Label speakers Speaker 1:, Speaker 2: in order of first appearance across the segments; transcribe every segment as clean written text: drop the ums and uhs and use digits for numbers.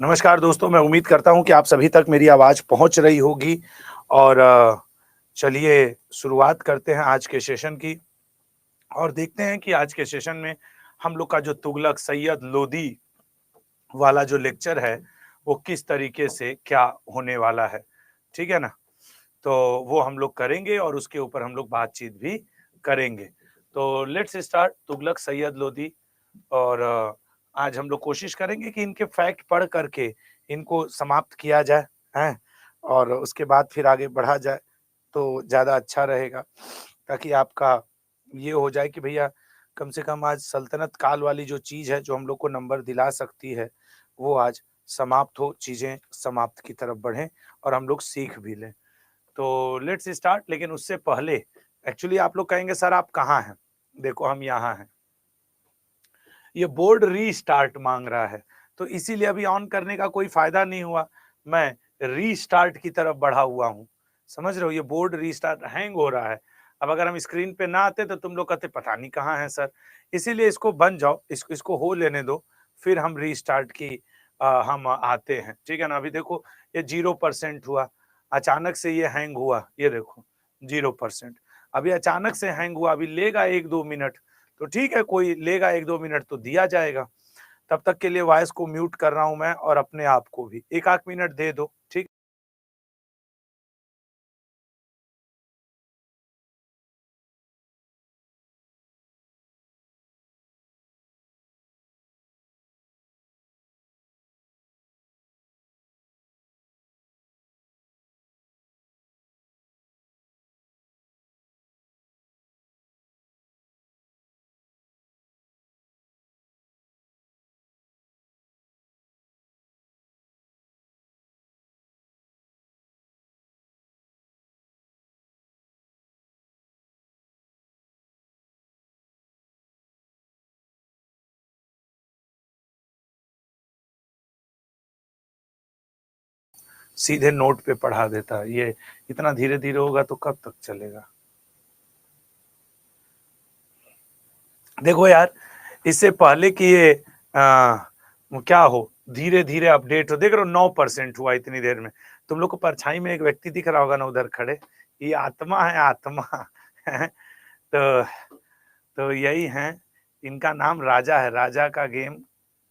Speaker 1: नमस्कार दोस्तों, मैं उम्मीद करता हूँ कि आप सभी तक मेरी आवाज़ पहुँच रही होगी और चलिए शुरुआत करते हैं आज के सेशन की और देखते हैं कि आज के सेशन में हम लोग का जो तुगलक सैयद लोदी वाला जो लेक्चर है, वो किस तरीके से क्या होने वाला है, ठीक है ना? तो वो हम लोग करेंगे और उसके ऊपर हम लोग बातचीत भी करेंगे। तो लेट्स स्टार्ट तुगलक सैयद लोदी और आज हम लोग कोशिश करेंगे कि इनके फैक्ट पढ़ करके इनको समाप्त किया जाए, हैं? और उसके बाद फिर आगे बढ़ा जाए तो ज़्यादा अच्छा रहेगा, ताकि आपका ये हो जाए कि भैया कम से कम आज सल्तनत काल वाली जो चीज़ है, जो हम लोग को नंबर दिला सकती है, वो आज समाप्त हो, चीज़ें समाप्त की तरफ बढ़ें और हम लोग सीख भी लें। तो लेट्स स्टार्ट, लेकिन उससे पहले एक्चुअली आप लोग कहेंगे सर आप कहाँ हैं? देखो हम यहाँ हैं। ये बोर्ड रीस्टार्ट मांग रहा है, तो इसीलिए अभी ऑन करने का कोई फायदा नहीं हुआ। मैं रीस्टार्ट की तरफ बढ़ा हुआ हूँ, समझ रहे हो? ये बोर्ड रीस्टार्ट हैंग हो रहा है। अब अगर हम स्क्रीन पे ना आते तो तुम लोग कहते पता नहीं कहाँ है सर। इसीलिए इसको बन जाओ, इसको हो लेने दो, फिर हम रीस्टार्ट की हम आते हैं, ठीक है ना? अभी देखो ये 0% हुआ, अचानक से ये हैंग हुआ, ये देखो 0%। अभी अचानक से हैंग हुआ, अभी लेगा 1-2 मिनट, तो ठीक है, कोई लेगा 1-2 मिनट तो दिया जाएगा। तब तक के लिए वॉइस को म्यूट कर रहा हूँ मैं और अपने आप को भी 1 आध मिनट दे दो, ठीक? सीधे नोट पे पढ़ा देता। ये इतना धीरे-धीरे होगा तो कब तक चलेगा? देखो यार, इससे पहले कि ये क्या हो, धीरे-धीरे अपडेट हो, देख रहे हो 9% हुआ इतनी देर में। तुम लोग को परछाई में एक व्यक्ति दिख रहा होगा ना उधर खड़े, ये आत्मा है, आत्मा। तो यही हैं, इनका नाम राजा है, राजा का गेम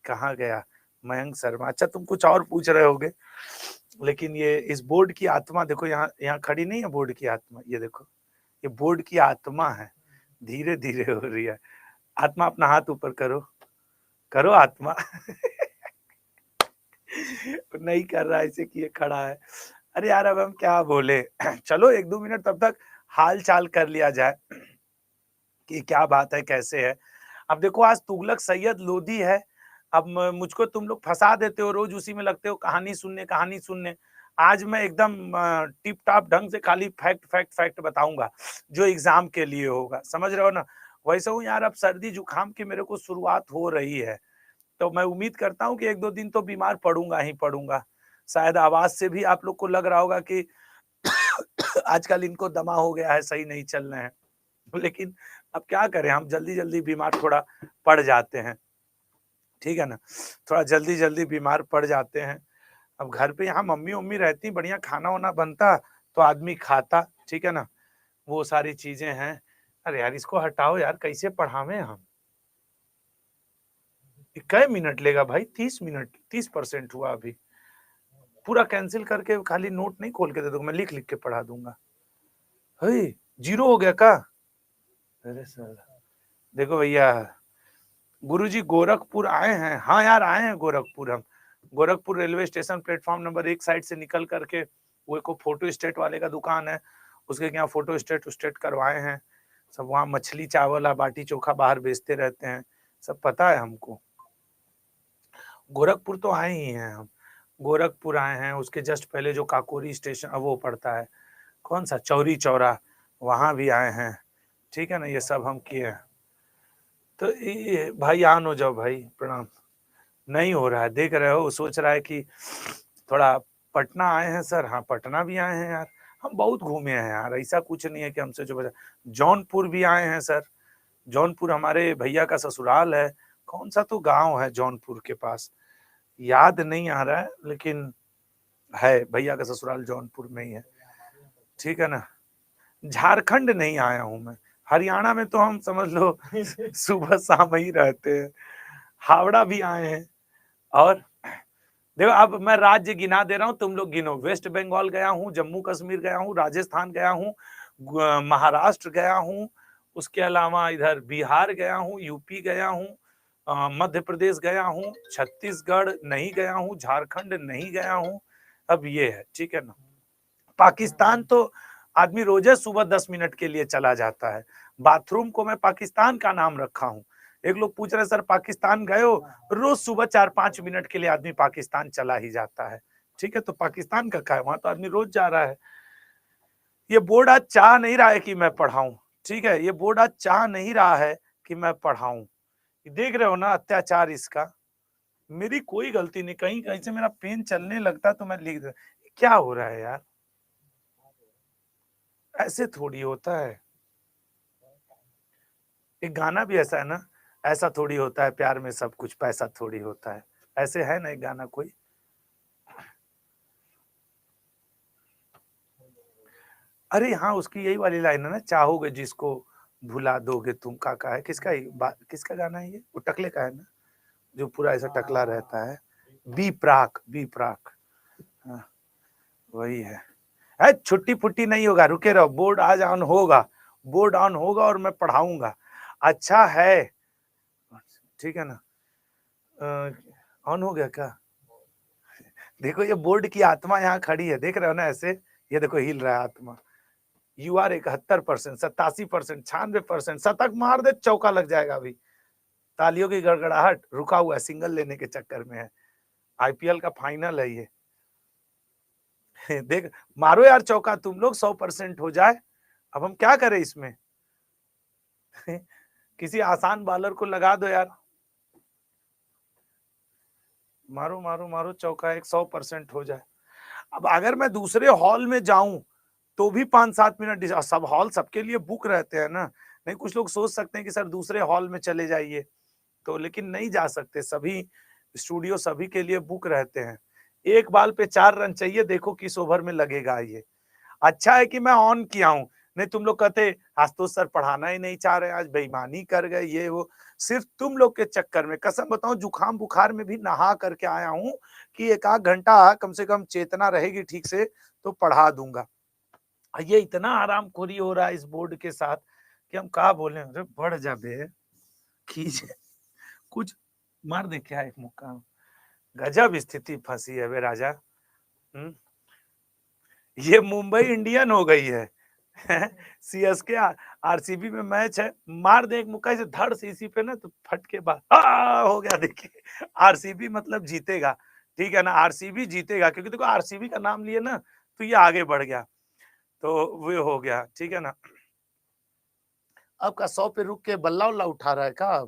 Speaker 1: कहाँ गया? मयंक शर्मा। अच्छा तुम कुछ और पूछ रहे होगे, लेकिन ये इस बोर्ड की आत्मा देखो, यहाँ यहाँ खड़ी नहीं है बोर्ड की आत्मा, ये देखो, ये बोर्ड की आत्मा है, धीरे-धीरे हो रही है। आत्मा अपना हाथ ऊपर करो, करो आत्मा। नहीं कर रहा है, इसे किए खड़ा है। अरे यार अब हम क्या बोले? चलो 1-2 मिनट तब तक हाल-चाल कर लिया जाए कि क्या बात है, कैसे है। अब देखो आज तुगलक सैयद लोदी है। अब मुझको तुम लोग फंसा देते हो, रोज उसी में लगते हो कहानी सुनने, कहानी सुनने। आज मैं एकदम टिप टाप ढंग से खाली फैक्ट फैक्ट फैक्ट बताऊंगा, जो एग्जाम के लिए होगा, समझ रहे हो ना? वैसे हूँ यार, अब सर्दी जुकाम की मेरे को शुरुआत हो रही है, तो मैं उम्मीद करता हूँ कि 1-2 दिन तो बीमार पड़ूंगा ही पड़ूंगा। शायद आवाज से भी आप लोग को लग रहा होगा कि आजकल इनको दमा हो गया है, सही नहीं चल रहे हैं। लेकिन अब क्या करें, हम जल्दी-जल्दी बीमार थोड़ा पड़ जाते हैं, ठीक है ना? थोड़ा जल्दी-जल्दी बीमार पड़ जाते हैं। अब घर पे यहाँ मम्मी-वम्मी रहती, बढ़िया खाना-वाना बनता, तो आदमी खाता, ठीक है ना? वो सारी चीज़ें हैं। अरे यार इसको हटाओ यार, कैसे पढ़ावें हम? ये कै मिनट लेगा भाई? 30 मिनट, 30% हुआ अभी। पूरा कैंसल करके खाली नोट नहीं खोल के दे दो, मैं लिख-लिख के पढ़ा दूँगा। हेय! 0 हो गया का? अरे साला! देखो भैया, गुरुजी गोरखपुर आए हैं। हाँ यार आए हैं गोरखपुर हम। Gorakhpur railway station platform number 1 side से निकल करके वो एक फोटो स्टेट वाले का दुकान है, उसके यहाँ फोटो स्टेट उस्टेट करवाए हैं। सब वहाँ मछली चावल और बाटी चोखा बाहर बेचते रहते हैं, सब पता है हमको। गोरखपुर तो आए ही हैं हम। गोरखपुर आए हैं, उसके जस्ट पहले जो काकोरी स्टेशन वो पड़ता है, कौन सा चौरी चौरा, वहाँ भी आए हैं, ठीक है ना? ये सब हम किए हैं। तो ये भाई ऑन हो जाओ भाई, प्रणाम। नहीं हो रहा है, देख रहे हो, सोच रहा है कि थोड़ा पटना आए हैं सर। हाँ पटना भी आए हैं यार, हम बहुत घूमे हैं यार, ऐसा कुछ नहीं है कि हमसे जो बचा। जौनपुर भी आए हैं सर, जौनपुर हमारे भैया का ससुराल है। कौन सा तो गांव है जौनपुर के पास, याद नहीं आ रहा है, लेकिन है, भैया का ससुराल जौनपुर में ही है, ठीक है ना। झारखंड नहीं आया हूं मैं, हरियाणा में तो हम समझ लो सुबह शाम ही रहते हैं। हावड़ा भी आए हैं। और देखो अब मैं राज्य गिना दे रहा हूं, तुम लोग गिनो। वेस्ट बंगाल गया हूं, जम्मू कश्मीर गया हूं, राजस्थान गया हूं, महाराष्ट्र गया हूं, उसके अलावा इधर बिहार गया हूं, यूपी गया हूं, मध्य प्रदेश गया हूं, छत्तीसगढ़ नहीं गया हूं, झारखंड नहीं गया हूं। अब ये है, ठीक है ना। पाकिस्तान तो आदमी रोजे सुबह 10 मिनट के लिए चला जाता है। बाथरूम को मैं पाकिस्तान का नाम रखा हूं। एक लोग पूछ रहे सर पाकिस्तान गए हो? रोज सुबह 4-5 मिनट के लिए आदमी पाकिस्तान चला ही जाता है, ठीक है। तो पाकिस्तान का क्या है, वहां तो आदमी रोज जा रहा है। ये बोर्ड आज चाह नहीं रहा है कि मैं पढ़ाऊं, ठीक है। ये बोर्ड आज चाह नहीं रहा है कि मैं पढ़ाऊं। देख रहे हो ना अत्याचार इसका। मेरी कोई गलती नहीं, कहीं कहीं से मेरा पेन चलने लगता तो मैं लिख दे। क्या हो रहा है यार, ऐसे थोड़ी होता है। एक गाना भी ऐसा है ना, ऐसा थोड़ी होता है प्यार में सब कुछ पैसा थोड़ी होता है। ऐसे है ना एक गाना कोई। अरे हाँ, उसकी यही वाली लाइन है ना, चाहोगे जिसको भुला दोगे तुम। का है किसका किसका गाना है ये? वो टकले का है ना, जो पूरा ऐसा टकला रहता है। बी प्राक, बी प्राक, हाँ, वही है छुट्टी फुट्टी नहीं होगा, रुके रहो, बोर्ड आज ऑन होगा, बोर्ड ऑन होगा और मैं पढ़ाऊंगा। अच्छा है, ठीक है ना। ऑन हो गया क्या? देखो ये बोर्ड की आत्मा यहाँ खड़ी है, देख रहे हो ना ऐसे, ये देखो हिल रहा है आत्मा। यू आर 71%, 87%, 96%, शतक मार दे चौका लग जाएगा अभी। तालियों की गड़गड़ाहट रुका हुआ है, सिंगल लेने के चक्कर में है। आईपीएल का फाइनल है ये। देख, मारो यार चौका तुम लोग, 100% हो जाए। अब हम क्या करें इसमें? किसी आसान बॉलर को लगा दो यार। मारो मारो मारो चौका, एक 100% हो जाए। अब अगर मैं दूसरे हॉल में जाऊं तो भी 5-7 मिनट, सब हॉल सबके लिए बुक रहते हैं ना। नहीं, कुछ लोग सोच सकते हैं कि सर दूसरे हॉल में चले जाइए, तो लेकिन नहीं जा सकते, सभी स्टूडियो सभी के लिए बुक रहते हैं। एक बॉल पे 4 रन चाहिए, देखो किस ओवर में लगेगा ये। अच्छा है कि मैं ऑन किया हूं, नहीं तुम लोग कहते आशुतोष सर पढ़ाना ही नहीं चाह रहे, आज बेईमानी कर गए ये वो। सिर्फ तुम लोग के चक्कर में, कसम बताऊं जुकाम बुखार में भी नहा करके आया हूं कि एक आध घंटा कम से कम चेतना रहेगी ठीक से तो पढ़ा दूंगा। ये इतना आरामखोरी हो रहा है इस बोर्ड के साथ कि हम क्या बोले। अरे बढ़ जा बे, खींच कुछ मार दे क्या एक मुक्का। गजब स्थिति फंसी है बे राजा। ये मुंबई इंडियन हो गई है। सीएसके आरसीबी में मैच है, मार दे एक मुक्का से धड़ से इसी पे ना, तो फट के बाद हो गया। देखिए आरसीबी मतलब जीतेगा, ठीक है ना, आरसीबी जीतेगा, क्योंकि देखो आरसीबी का नाम लिए ना तो ये आगे बढ़ गया, तो वो हो गया, ठीक है ना। अब का 100 पे रुक के बल्ला उल्ला उठा रहा है का?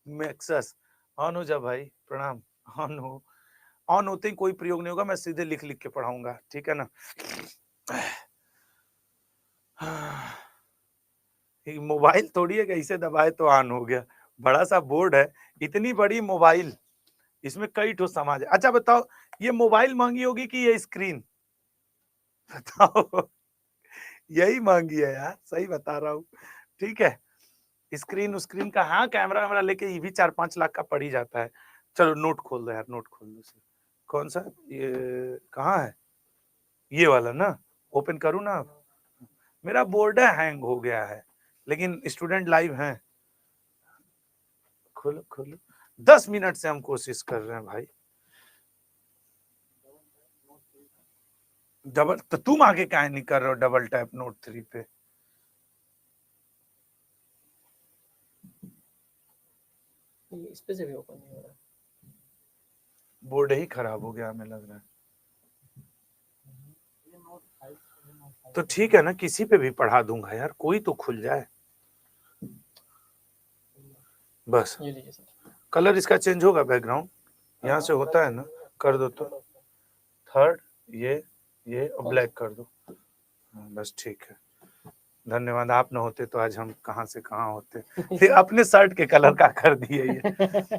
Speaker 1: मैक्सस ऑन हो जा भाई, प्रणाम। ऑन हो, ऑन होते ही कोई प्रयोग नहीं होगा, मैं सीधे लिख लिख के पढ़ाऊंगा, ठीक है ना। मोबाइल थोड़ी है कि इसे दबाए तो ऑन हो गया, बड़ा सा बोर्ड है, इतनी बड़ी मोबाइल, इसमें कई ठो समाज है। अच्छा बताओ, ये मोबाइल महंगी होगी कि ये स्क्रीन? बताओ। यही महंगी है यार, सही बता रहा हूँ, ठीक है। स्क्रीन का हाँ, कैमरा वैमरा लेके ये भी 4-5 लाख का पड़ ही जाता है। चलो नोट खोल दो यार, नोट खोल दो। कौन सा ये, कहाँ है ये वाला ना? ओपन करूँ ना? मेरा बोर्ड हैंग हो गया है, लेकिन स्टूडेंट लाइव हैं। खोलो खोलो, 10 मिनट से हम कोशिश कर रहे हैं भाई। डबल तो तुम आगे काहे नहीं कर रहे हो डबल टैप नोट 3 पे?
Speaker 2: इस पे से भी ओपन नहीं हो रहा,
Speaker 1: बोर्ड ही खराब हो गया हमें लग रहा है। तो ठीक है ना, किसी पे भी पढ़ा दूंगा यार, कोई तो खुल जाए बस।
Speaker 2: ये लीजिए सर।
Speaker 1: कलर इसका चेंज होगा, बैकग्राउंड यहाँ से होता है ना, कर दो तो। थर्ड ये और ब्लैक कर दो, बस ठीक है। धन्यवाद, आप न होते तो आज हम कहाँ से कहाँ होते। फिर अपने शर्ट के कलर का कर दिए ये।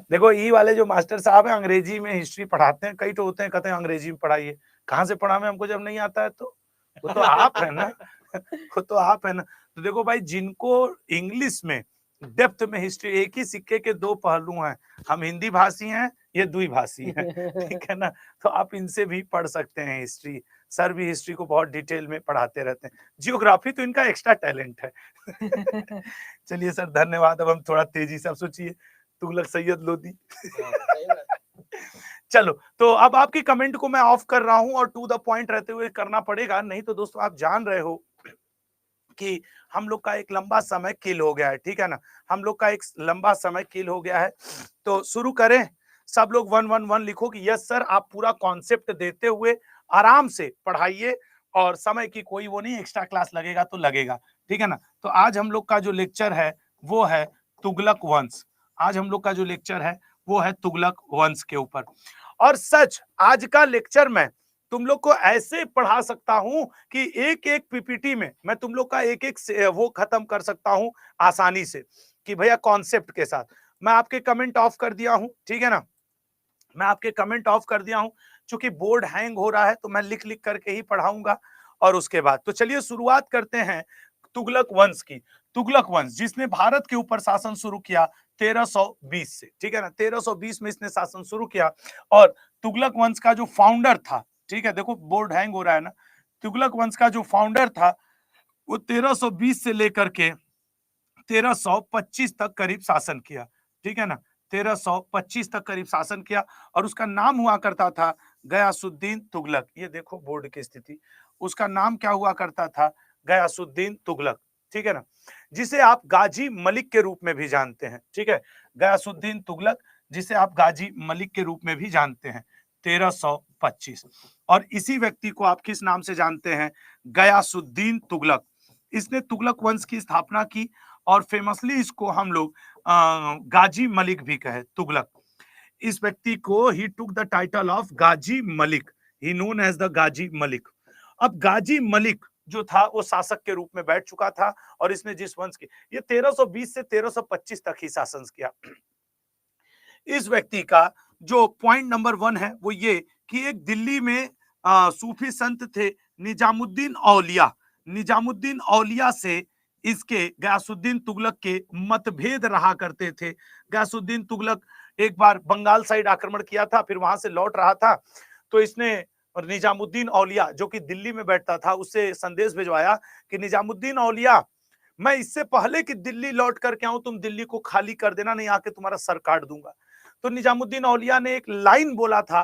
Speaker 1: देखो ई वाले जो मास्टर साहब हैं अंग्रेजी में हिस्ट्री पढ़ाते हैं, कई तो होते हैं कहते हैं अंग्रेजी में पढ़ाइए। कहाँ से पढ़ावे हमको जब नहीं आता है तो? वो तो आप है ना। वो तो आप है ना। तो देखो भाई जिनको इंग्लिश में डेप्थ में हिस्ट्री, एक ही सिक्के के दो पहलू हैं, हम हिंदी भाषी हैं, ये द्विभाषी हैं। ठीक है ना। तो आप इनसे भी पढ़ सकते हैं हिस्ट्री। सर भी हिस्ट्री को बहुत डिटेल में पढ़ाते रहते हैं। जियोग्राफी तो इनका एक्स्ट्रा टैलेंट है। चलिए सर धन्यवाद। अब हम थोड़ा तेजी से, अब सोचिए तुगलक सैयद लोधी। चलो तो अब आपकी कमेंट को मैं ऑफ कर रहा हूं और टू द पॉइंट रहते हुए करना पड़ेगा, नहीं तो दोस्तों आप जान रहे हो कि हम लोग का एक लंबा समय किल हो गया है। ठीक है ना, हम लोग का एक लंबा समय किल हो गया है। तो शुरू करें। सब लोग 111 लिखो कि यस सर, आप पूरा कॉन्सेप्ट देते हुए आराम से पढ़ाइए और समय की कोई वो नहीं, एक्स्ट्रा क्लास लगेगा तो लगेगा। ठीक है ना। तो आज हम लोग का जो लेक्चर है वो है तुगलक वंश। आज हम लोग का जो लेक्चर है वो है तुगलक वंश के ऊपर। और सच आज का लेक्चर में तुम लोग को ऐसे पढ़ा सकता हूं कि एक एक पीपीटी में मैं तुम लोग का एक एक वो खत्म कर सकता हूं आसानी से, कि भैया कॉन्सेप्ट के साथ। मैं आपके कमेंट ऑफ कर दिया हूं। ठीक है ना, मैं आपके कमेंट ऑफ कर दिया हूं। चूंकि बोर्ड हैंग हो रहा है तो मैं लिख लिख करके ही पढ़ाऊंगा। और उसके बाद तो चलिए शुरुआत करते हैं तुगलक वंश की। तुगलक वंश जिसने भारत के ऊपर शासन शुरू किया 1320 से। ठीक है ना, 1320 में इसने शासन शुरू किया। और तुगलक वंश का जो फाउंडर था, ठीक है, देखो बोर्ड हैंग हो रहा है ना, तुगलक वंश का जो फाउंडर था वो 1320 से लेकर के 1325 तक करीब शासन किया। ठीक है ना, 1325 तक करीब शासन किया। और उसका नाम हुआ करता था गयासुद्दीन तुगलक। ये देखो बोर्ड की स्थिति, उसका नाम क्या हुआ करता था? गयासुद्दीन तुगलक। ठीक है ना, जिसे आप गाजी मलिक के रूप में भी जानते हैं। ठीक है, गयासुद्दीन तुगलक जिसे आप गाजी मलिक के रूप में भी जानते हैं, 1325। और इसी व्यक्ति को आप किस नाम से जानते हैं? गयासुद्दीन तुगलक। इसने तुगलक वंश की स्थापना की और फेमसली इसको हम लोग गाजी मलिक भी कहे, तुगलक। इस व्यक्ति को he took the title of Ghazi Malik, he known as the Ghazi Malik. अब गाजी मलिक जो था वो शासक के रूप में बैठ चुका था और इसने जिस वंश की, ये 1320 से 1325 तक ही शासन किया। इस व्यक्ति का जो पॉइंट नंबर 1 है वो ये कि एक दिल्ली में सूफी संत थे निजामुद्दीन औलिया। निजामुद्दीन औलिया से इसके गयासुद्दीन तुगलक के मतभेद रहा करते थे। गयासुद्दीन तुगलक एक बार बंगाल साइड आक्रमण किया था, फिर वहां से लौट रहा था, तो इसने और निजामुद्दीन औलिया जो कि दिल्ली में बैठता था उससे संदेश भिजवाया कि निजामुद्दीन औलिया, मैं इससे पहले कि दिल्ली लौट करके आऊं तुम दिल्ली को खाली कर देना, नहीं आके तुम्हारा सर काट दूंगा। तो निजामुद्दीन औलिया ने एक लाइन बोला था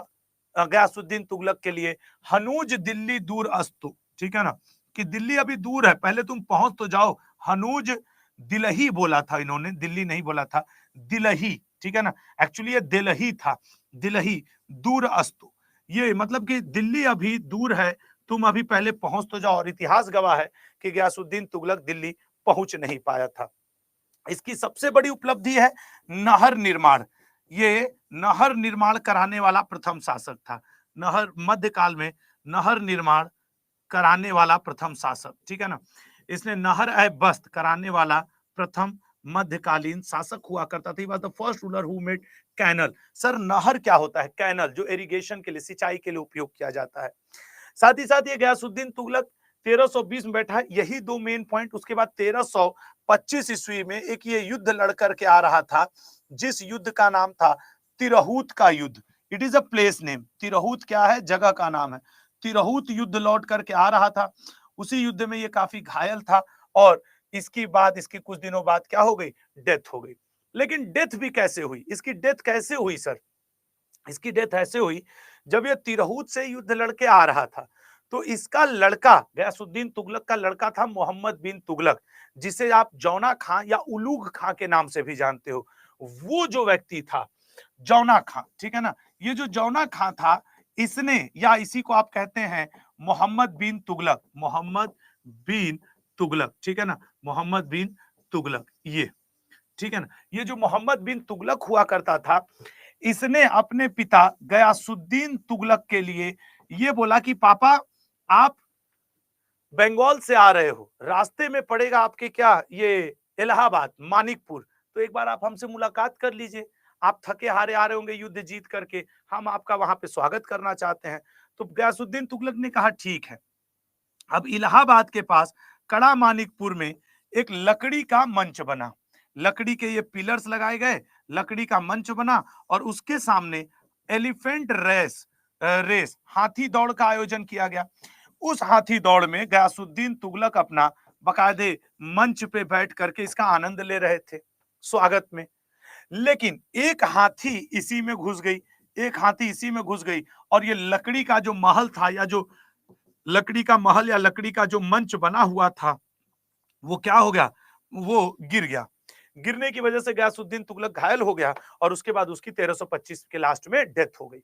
Speaker 1: गयासुद्दीन तुगलक के लिए, हनूज दिल्ली दूर अस्तु। ठीक है ना, कि दिल्ली अभी दूर है, पहले तुम पहुंच तो जाओ। हनूज दिलही बोला था इन्होंने, दिल्ली नहीं बोला था, दिलही। ठीक है ना, एक्चुअली ये दिलही था, दिलही दूर अस्तु। ये मतलब कि दिल्ली अभी दूर है, तुम अभी पहले पहुंच तो जाओ। और इतिहास गवाह है कि गयासुद्दीन तुगलक दिल्ली पहुंच नहीं पाया था। इसकी सबसे बड़ी उपलब्धि है नहर निर्माण। ये नहर निर्माण कराने वाला प्रथम शासक था। नहर मध्यकाल में नहर निर्माण कराने वाला प्रथम शासक। ठीक है ना, इसने नहर ए बस्त कराने वाला प्रथम मध्यकालीन शासक हुआ करता था। The first ruler who made canal. Sir नहर क्या होता है? कैनल, जो इरिगेशन के लिए, सिंचाई के लिए उपयोग किया जाता है। साथ ही साथ ये गयासुद्दीन तुगलक 1320 में बैठा है, यही दो मेन पॉइंट। उसके बाद 1325 ईस्वी में एक ये युद्ध लड़ करके आ रहा था, जिस युद्ध का नाम था तिरहुत का युद्ध। It is a place name. Tirhut क्या है? जगह का नाम है। तिरहुत युद्ध लौट करके आ रहा था, उसी युद्ध में ये काफी घायल था और इसकी बाद, इसकी कुछ दिनों बाद क्या हो गई? डेथ हो गई। लेकिन डेथ भी कैसे हुई? इसकी डेथ कैसे हुई सर? इसकी डेथ ऐसे हुई, जब ये तिरहुत से युद्ध लड़के आ रहा था तो इसका लड़का, गयासुद्दीन तुगलक का लड़का था मोहम्मद बिन तुगलक, जिसे आप जौना खां या उलूग खां के नाम से भी जानते हो। वो जो व्यक्ति था जौना खां, ठीक है ना, ये जो जौना खां था, इसने, या इसी को आप कहते हैं मोहम्मद बिन तुगलक, मोहम्मद बिन तुगलक। ठीक है ना, मोहम्मद बिन तुगलक, ये ठीक है ना, ये जो मोहम्मद बिन तुगलक हुआ करता था, इसने अपने पिता गयासुद्दीन तुगलक के लिए ये बोला कि पापा आप बंगाल से आ रहे हो, रास्ते में पड़ेगा आपके क्या ये इलाहाबाद, मानिकपुर, तो एक बार आप हमसे मुलाकात कर लीजिए। आप थके हारे आ रहे होंगे युद्ध जीत करके, हम आपका वहां पे स्वागत करना चाहते हैं। तो गयासुद्दीन तुगलक ने कहा ठीक है। अब इलाहाबाद के पास कड़ा मानिकपुर में एक लकड़ी का मंच बना, लकड़ी के ये पिलर्स लगाए गए, लकड़ी का मंच बना और उसके सामने एलिफेंट रेस हाथी दौड़ का आयोजन किया गया। उस हाथी दौड़ में गयासुद्दीन तुगलक अपना बकायदे मंच पे बैठ करके इसका आनंद ले रहे थे स्वागत में। लेकिन एक हाथी इसी में घुस गई, एक हाथी इसी में घुस गई और ये लकड़ी का जो महल था या जो लकड़ी का महल या लकड़ी का जो मंच बना हुआ था वो क्या हो गया, वो गिर गया। गिरने की वजह से गयासुद्दीन तुगलक घायल हो गया और उसके बाद उसकी 1325 के लास्ट में डेथ हो गई।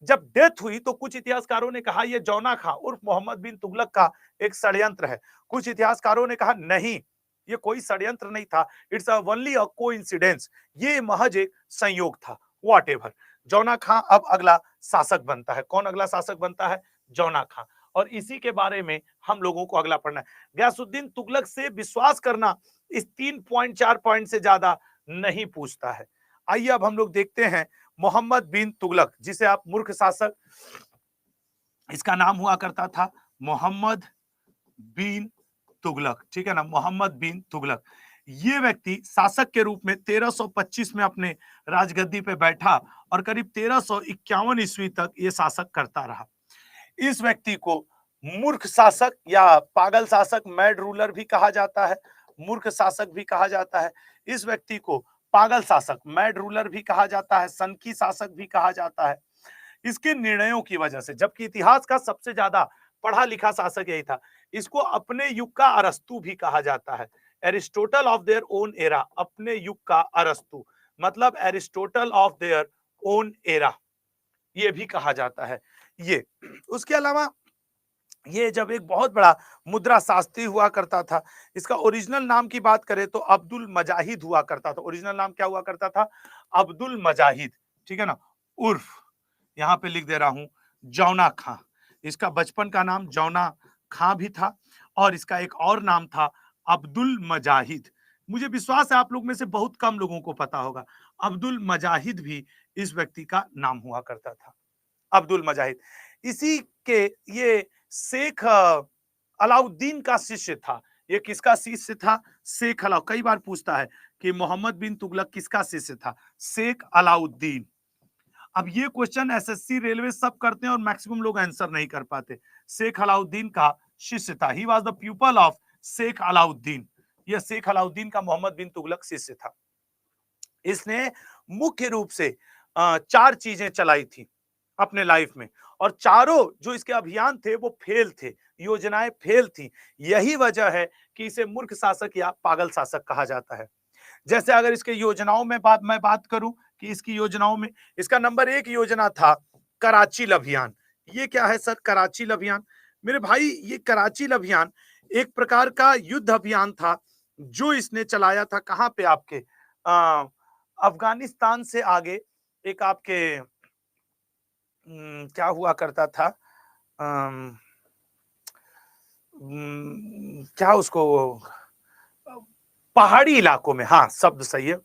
Speaker 1: जब डेथ हुई तो कुछ इतिहासकारों ने कहा यह जौना खां उर्फ मोहम्मद बिन तुगलक का एक षड्यंत्र है। कुछ इतिहासकारों ने कहा नहीं, ये कोई षड्यंत्र नहीं था, इट्स ओनली अ कोइंसिडेंस, ये महज एक संयोग था। व्हाटएवर, जौना खां अब अगला शासक बनता है। कौन अगला शासक बनता है? जौना खां। और इसी के बारे में हम लोगों को अगला पढ़ना है। गयासुद्दीन तुगलक से विश्वास करना इस 3 पॉइंट 4 पॉइंट से ज्यादा नहीं पूछता है। आइए अब हम लोग देखते हैं मोहम्मद बिन तुगलक, जिसे आप मूर्ख शासक, इसका नाम हुआ करता था मोहम्मद बिन तुगलक, ठीक है ना, मोहम्मद बिन तुगलक। ये व्यक्ति शासक के रूप में 1325 में अपने राजगद्दी पे बैठा और करीब 1351 ईस्वी तक ये शासक करता रहा। इस व्यक्ति को मूर्ख शासक या पागल शासक, मैड रूलर भी कहा जाता है, मूर्ख शासक भी कहा जाता है। इस व्यक्ति को पागल शासक, मैड रूलर भी कहा जाता है, सनकी शासक भी कहा जाता है। इसके निर्णयों की वजह से, जबकि इतिहास का सबसे ज्यादा पढ़ा लिखा शासक यही था। इसको अपने युग का अरस्तु भी कहा जाता है, Aristotle of their own era, अपने युग का अरस्तु मतलब Aristotle of their own era, ये भी कहा जाता है। ये उसके अलावा ये जब एक बहुत बड़ा मुद्रा शास्त्री हुआ करता था, इसका ओरिजिनल नाम की बात करें तो अब्दुल मजाहिद हुआ करता था। ओरिजिनल नाम क्या हुआ करता था? अब्दुल मजाहिद, ठीक है ना, उर्फ यहां पे लिख दे रहा हूं जौना खां। इसका बचपन का नाम जौना खां भी था और इसका एक और नाम था अब्दुल मजाहिद। मुझे विश्वास है आप लोग में से बहुत कम लोगों को पता होगा, अब्दुल मजाहिद भी इस व्यक्ति का नाम हुआ करता था, अब्दुल मजाहिद। इसी के ये शेख अलाउद्दीन का शिष्य था। ये किसका शिष्य था? शेख अलाउ। कई बार पूछता है कि मोहम्मद बिन तुगलक किसका शिष्य था? शेख अलाउद्दीन। अब ये क्वेश्चन एसएससी, रेलवे सब करते हैं और मैक्सिमम लोग आंसर नहीं कर पाते। शेख अलाउद्दीन का शिष्य था, he was the pupil of Sheikh Alauddin. यह शेख अलाउद्दीन का मोहम्मद बिन तुगलक शिष्य था। इसने मुख्य रूप से 4 चीजें चलाई थी अपने लाइफ में और चारों जो इसके अभियान थे वो फेल थे, योजनाएं फेल थी। यही वजह है कि इसे मूर्ख शासक या पागल शासक कहा जाता है। जैसे अगर इसके योजनाओं में मैं बात करूं कि इसकी योजनाओं में इसका नंबर 1 योजना था कराची अभियान। ये क्या है सर? कराची अभियान। मेरे भाई ये कराची अभियान एक प्रकार का युद्ध अभियान था जो इसने चलाया था। कहां पे? आपके अफगानिस्तान से आगे एक आपके क्या हुआ करता था, क्या उसको, पहाड़ी इलाकों में, हाँ शब्द सही है,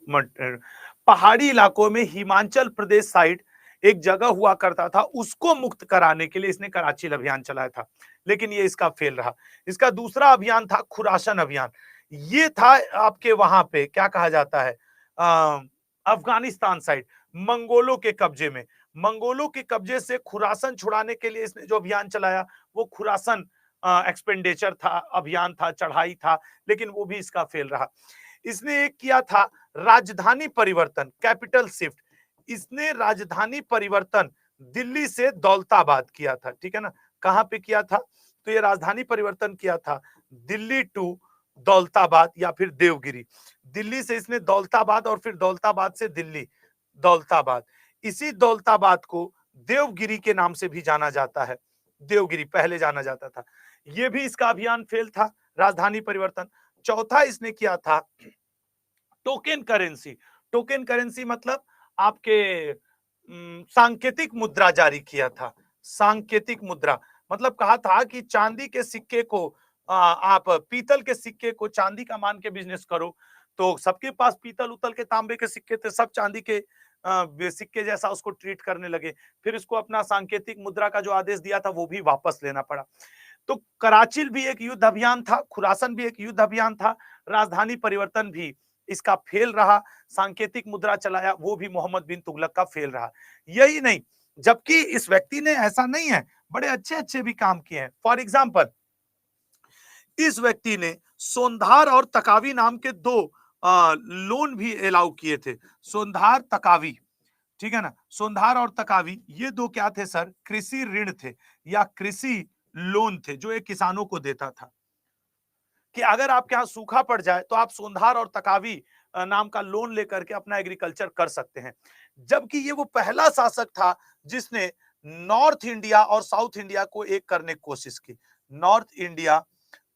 Speaker 1: पहाड़ी इलाकों में हिमाचल प्रदेश साइड एक जगह हुआ करता था, उसको मुक्त कराने के लिए इसने कराची अभियान चलाया था, लेकिन ये इसका फेल रहा। इसका दूसरा अभियान था खुरासन अभियान। ये था आपके वहां पे क्या कहा जाता है, अफगानिस्तान साइड मंगोलों के कब्जे में। मंगोलों के कब्जे से खुरासन छुड़ाने के लिए इसने जो अभियान चलाया वो खुरासन एक्सपेंडिचर था, अभियान था, चढ़ाई था, लेकिन वो भी इसका फेल रहा। इसने एक किया था राजधानी परिवर्तन, कैपिटल शिफ्ट। इसने राजधानी परिवर्तन दिल्ली से दौलताबाद किया था, ठीक है ना। कहां पे किया था? तो ये राजधानी परिवर्तन किया था दिल्ली टू दौलताबाद या फिर देवगिरी। दिल्ली से इसने दौलताबाद और फिर दौलताबाद से दिल्ली, दौलताबाद। इसी दौलताबाद को देवगिरी के नाम से भी जाना जाता है, देवगिरी पहले जाना जाता था। यह भी इसका अभियान फेल था, राजधानी परिवर्तन। चौथा इसने किया था टोकन करेंसी। टोकन करेंसी मतलब आपके सांकेतिक मुद्रा जारी किया था। सांकेतिक मुद्रा मतलब कहा था कि चांदी के सिक्के को आप पीतल के सिक्के को चांदी का मान के बिजनेस करो, तो सबके पास पीतल उतल के तांबे के सिक्के थे, सब चांदी के सिक्के जैसा उसको ट्रीट करने लगे। फिर इसको अपना सांकेतिक मुद्रा का जो आदेश दिया था वो भी वापस लेना पड़ा। तो कराचिल भी एक युद्ध अभियान था, खुरासन भी एक युद्ध अभियान था, राजधानी परिवर्तन भी इसका फेल रहा, सांकेतिक मुद्रा चलाया वो भी मोहम्मद बिन तुगलक का फेल रहा। यही नहीं, जबकि इस व्यक्ति ने ऐसा नहीं है, बड़े अच्छे अच्छे भी काम किए हैं। फॉर एग्जाम्पल, इस व्यक्ति ने सोंधार और तकावी नाम के दो लोन भी अलाउ किए थे। सोंधार तकावी, ठीक है ना, सोंधार और तकावी ये दो क्या थे सर? कृषि ऋण थे या कृषि लोन थे जो एक किसानों को देता था कि अगर आपके यहाँ सूखा पड़ जाए तो आप सोंधार और तकावी नाम का लोन लेकर के अपना एग्रीकल्चर कर सकते हैं। जबकि ये वो पहला शासक था जिसने नॉर्थ इंडिया और साउथ इंडिया को एक करने की कोशिश की। North India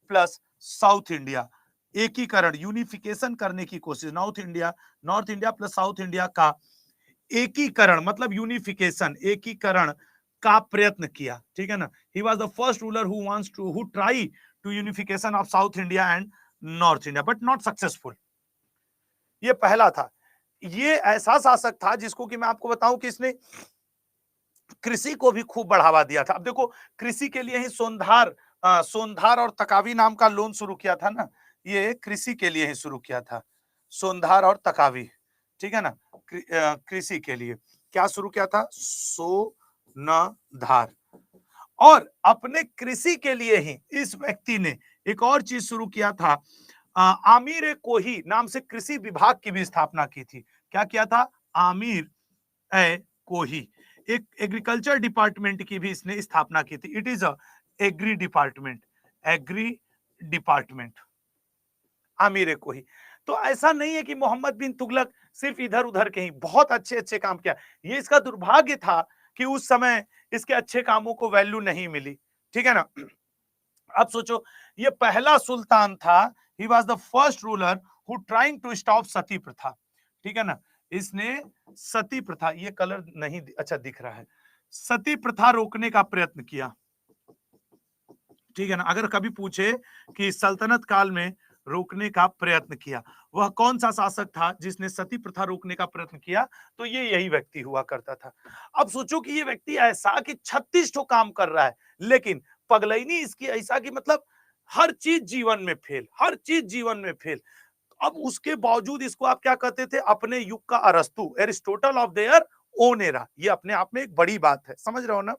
Speaker 1: plus south India एकीकरण, यूनिफिकेशन करने की कोशिश। North India plus south India का एकीकरण मतलब यूनिफिकेशन, एकीकरण का प्रयत्न किया, ठीक है ना। He was the first ruler who try to unification of South India and North India but not successful. ये पहला था। ये ऐसा शासक था जिसको कि मैं आपको बताऊं कि इसने कृषि को भी खूब बढ़ावा दिया था। अब देखो, कृषि के लिए ही सोंधार और तकावी नाम का लोन शुरू किया था ना, ये कृषि के लिए ही शुरू किया था, सोंधार और तकावी, ठीक है ना। कृषि के लिए क्या शुरू किया था? सोनाधार। और अपने कृषि के लिए ही इस व्यक्ति ने एक और चीज शुरू किया था, आमिर कोही नाम से कृषि विभाग की भी स्थापना की थी। क्या किया था? आमिर ए कोही, एक एग्रीकल्चर डिपार्टमेंट की भी इसने स्थापना की थी। It is a agri department, आमिर ए कोही। तो ऐसा नहीं है कि मोहम्मद बिन तुगलक सिर्फ इधर उधर के ही, बहुत अच्छे अच्छे काम किया। ये इसका दुर्भाग्य था कि उस समय इसके अच्छे कामों को वैल्यू नहीं मिली, ठीक है ना। अब सोचो, ये पहला सुल्तान था, he was the first ruler who trying to stop sati प्रथा, ठीक है ना। इसने सती प्रथा, ये कलर नहीं अच्छा दिख रहा है, सती प्रथा रोकने का प्रयत्न किया, ठीक है ना। अगर कभी पूछे कि सल्तनत काल में रोकने का प्रयत्न किया, वह कौन सा शासक था जिसने सती प्रथा रोकने का प्रयत्न किया? तो ये यही व्यक्ति हुआ करता था। अब सोचो कि ये व्यक्ति ऐसा कि 36 ठो काम कर रहा है, लेकिन पगलैनी इसकी ऐसा कि मतलब हर चीज जीवन में फेल, हर चीज जीवन में फेल। अब उसके बावजूद इसको आप क्या कहते थे? अपने युग का अरस्तु, Aristotle of their own era. ये अपने आप में एक बड़ी बात है, समझ रहे हो ना।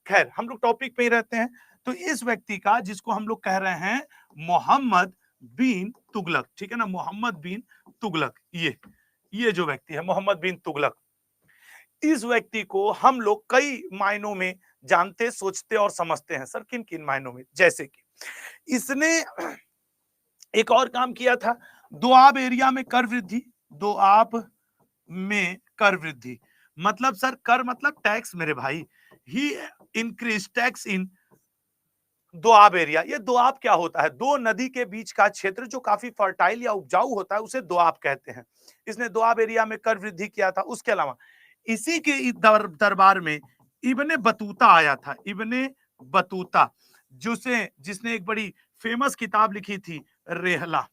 Speaker 1: खैर, हम लोग टॉपिक पे ही रहते हैं। तो इस व्यक्ति का, जिसको हम लोग कह रहे हैं मोहम्मद बिन तुगलक, ठीक है ना, मोहम्मद बिन तुगलक, ये जो व्यक्ति है मोहम्मद बिन तुगलक, इस व्यक्ति को हम लोग कई मायनों में जानते, सोचते और समझते हैं। सर किन किन मायनों में? जैसे कि इसने एक और काम किया था, दोआब एरिया में कर वृद्धि। दोआब में कर वृद्धि मतलब सर, कर मतलब टैक्स मेरे भाई। He increase tax in Doab area. ये दोआब क्या होता है? दो नदी के बीच का क्षेत्र जो काफी फर्टाइल या उपजाऊ होता है, उसे दोआब कहते हैं। इसने दोआब एरिया में कर वृद्धि किया था। उसके अलावा इसी के दरबार में इब्ने बतूता आया था, इब्ने बतूता, जिसने एक बड़ी फेमस किताब लिखी थी, रेहला,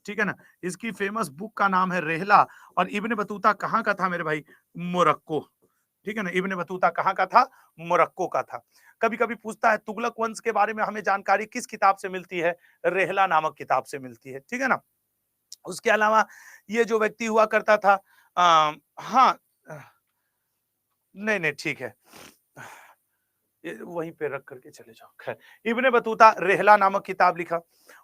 Speaker 1: ठीक है ना। इसकी फेमस बुक का नाम है रेहला। और इब्ने बतूता कहाँ का था मेरे भाई? मोरक्को, ठीक है ना। इब्ने बतूता कहाँ का था? मोरक्को का था। कभी कभी पूछता है तुगलक वंश के बारे में हमें जानकारी किस किताब से मिलती है? रेहला नामक किताब से मिलती है, ठीक है ना। उसके अलावा ये जो व्यक्ति हुआ करता था, हाँ, नहीं नहीं ठीक है, वहीं पे रख करके चले जाओ। खैर, इब्ने बतूता रेहला नामक किताब लिखा।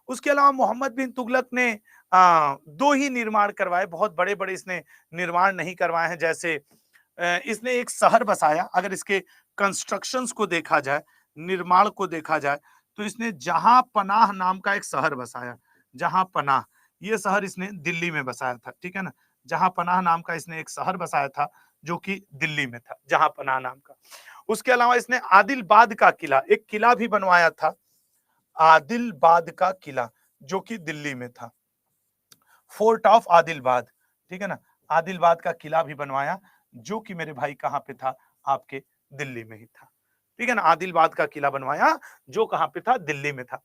Speaker 1: उसके अलावा मोहम्मद बिन तुगलक ने दो ही निर्माण करवाए, बहुत बड़े बड़े इसने निर्माण नहीं करवाए हैं। जैसे इसने एक शहर बसाया। अगर इसके कंस्ट्रक्शंस को देखा जाए, निर्माण को देखा जाए, तो इसने जहां पनाह नाम का एक शहर बसाया। जहां पनाह, ये शहर इसने दिल्ली में बसाया था, ठीक है ना। जहां पनाह नाम का इसने एक शहर बसाया था जो कि दिल्ली में था, जहां पनाह नाम का। उसके अलावा इसने आदिलबाद का किला, एक किला भी बनवाया था, आदिलबाद का किला, जो कि दिल्ली में था, फोर्ट ऑफ आदिलबाद, ठीक है ना। आदिलबाद का किला भी बनवाया, जो कि मेरे भाई कहां पे था? आपके दिल्ली में ही था। ठीक है ना, आदिलाबाद का किला बनवाया जो कहां पे था, दिल्ली में था।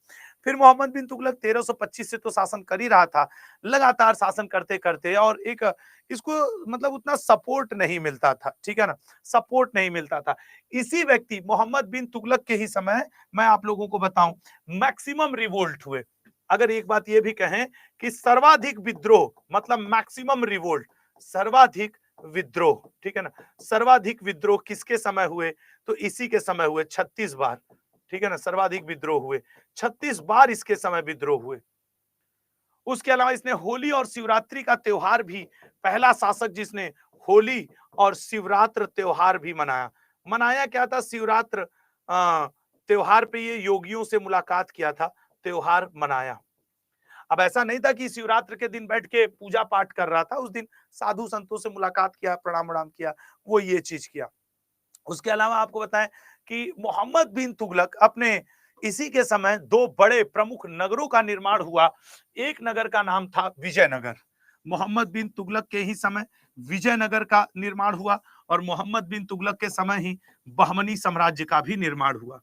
Speaker 1: फिर मोहम्मद बिन तुगलक 1325 से तो शासन कर ही रहा था, लगातार शासन करते करते, और एक इसको मतलब उतना सपोर्ट नहीं मिलता था, ठीक है ना, सपोर्ट नहीं मिलता था। इसी व्यक्ति मोहम्मद बिन तुगलक के ही समय मैं आप लोगों को बताऊं मैक्सिमम रिवोल्ट हुए। अगर एक बात ये भी कहें कि सर्वाधिक विद्रोह मतलब मैक्सिमम रिवोल्ट, सर्वाधिक विद्रोह, ठीक है ना, सर्वाधिक विद्रोह किसके समय हुए, तो इसी के समय हुए 36 बार, ठीक है ना, सर्वाधिक विद्रोह हुए 36 बार इसके समय विद्रोह हुए। उसके अलावा इसने होली और शिवरात्रि का त्योहार भी, पहला शासक जिसने होली और शिवरात्र त्योहार भी मनाया। मनाया क्या था, शिवरात्र त्योहार पे ये योगियों से मुलाकात किया था, त्योहार मनाया। अब ऐसा नहीं था कि शिवरात्र के दिन बैठ के पूजा पाठ कर रहा था, उस दिन साधु संतों से मुलाकात किया, प्रणाम वणाम किया, वो ये चीज किया। उसके अलावा आपको बताएं कि मोहम्मद बिन तुगलक अपने इसी के समय दो बड़े प्रमुख नगरों का निर्माण हुआ। एक नगर का नाम था विजयनगर, मोहम्मद बिन तुगलक के ही समय विजयनगर का निर्माण हुआ, और मोहम्मद बिन तुगलक के समय ही बहमनी साम्राज्य का भी निर्माण हुआ।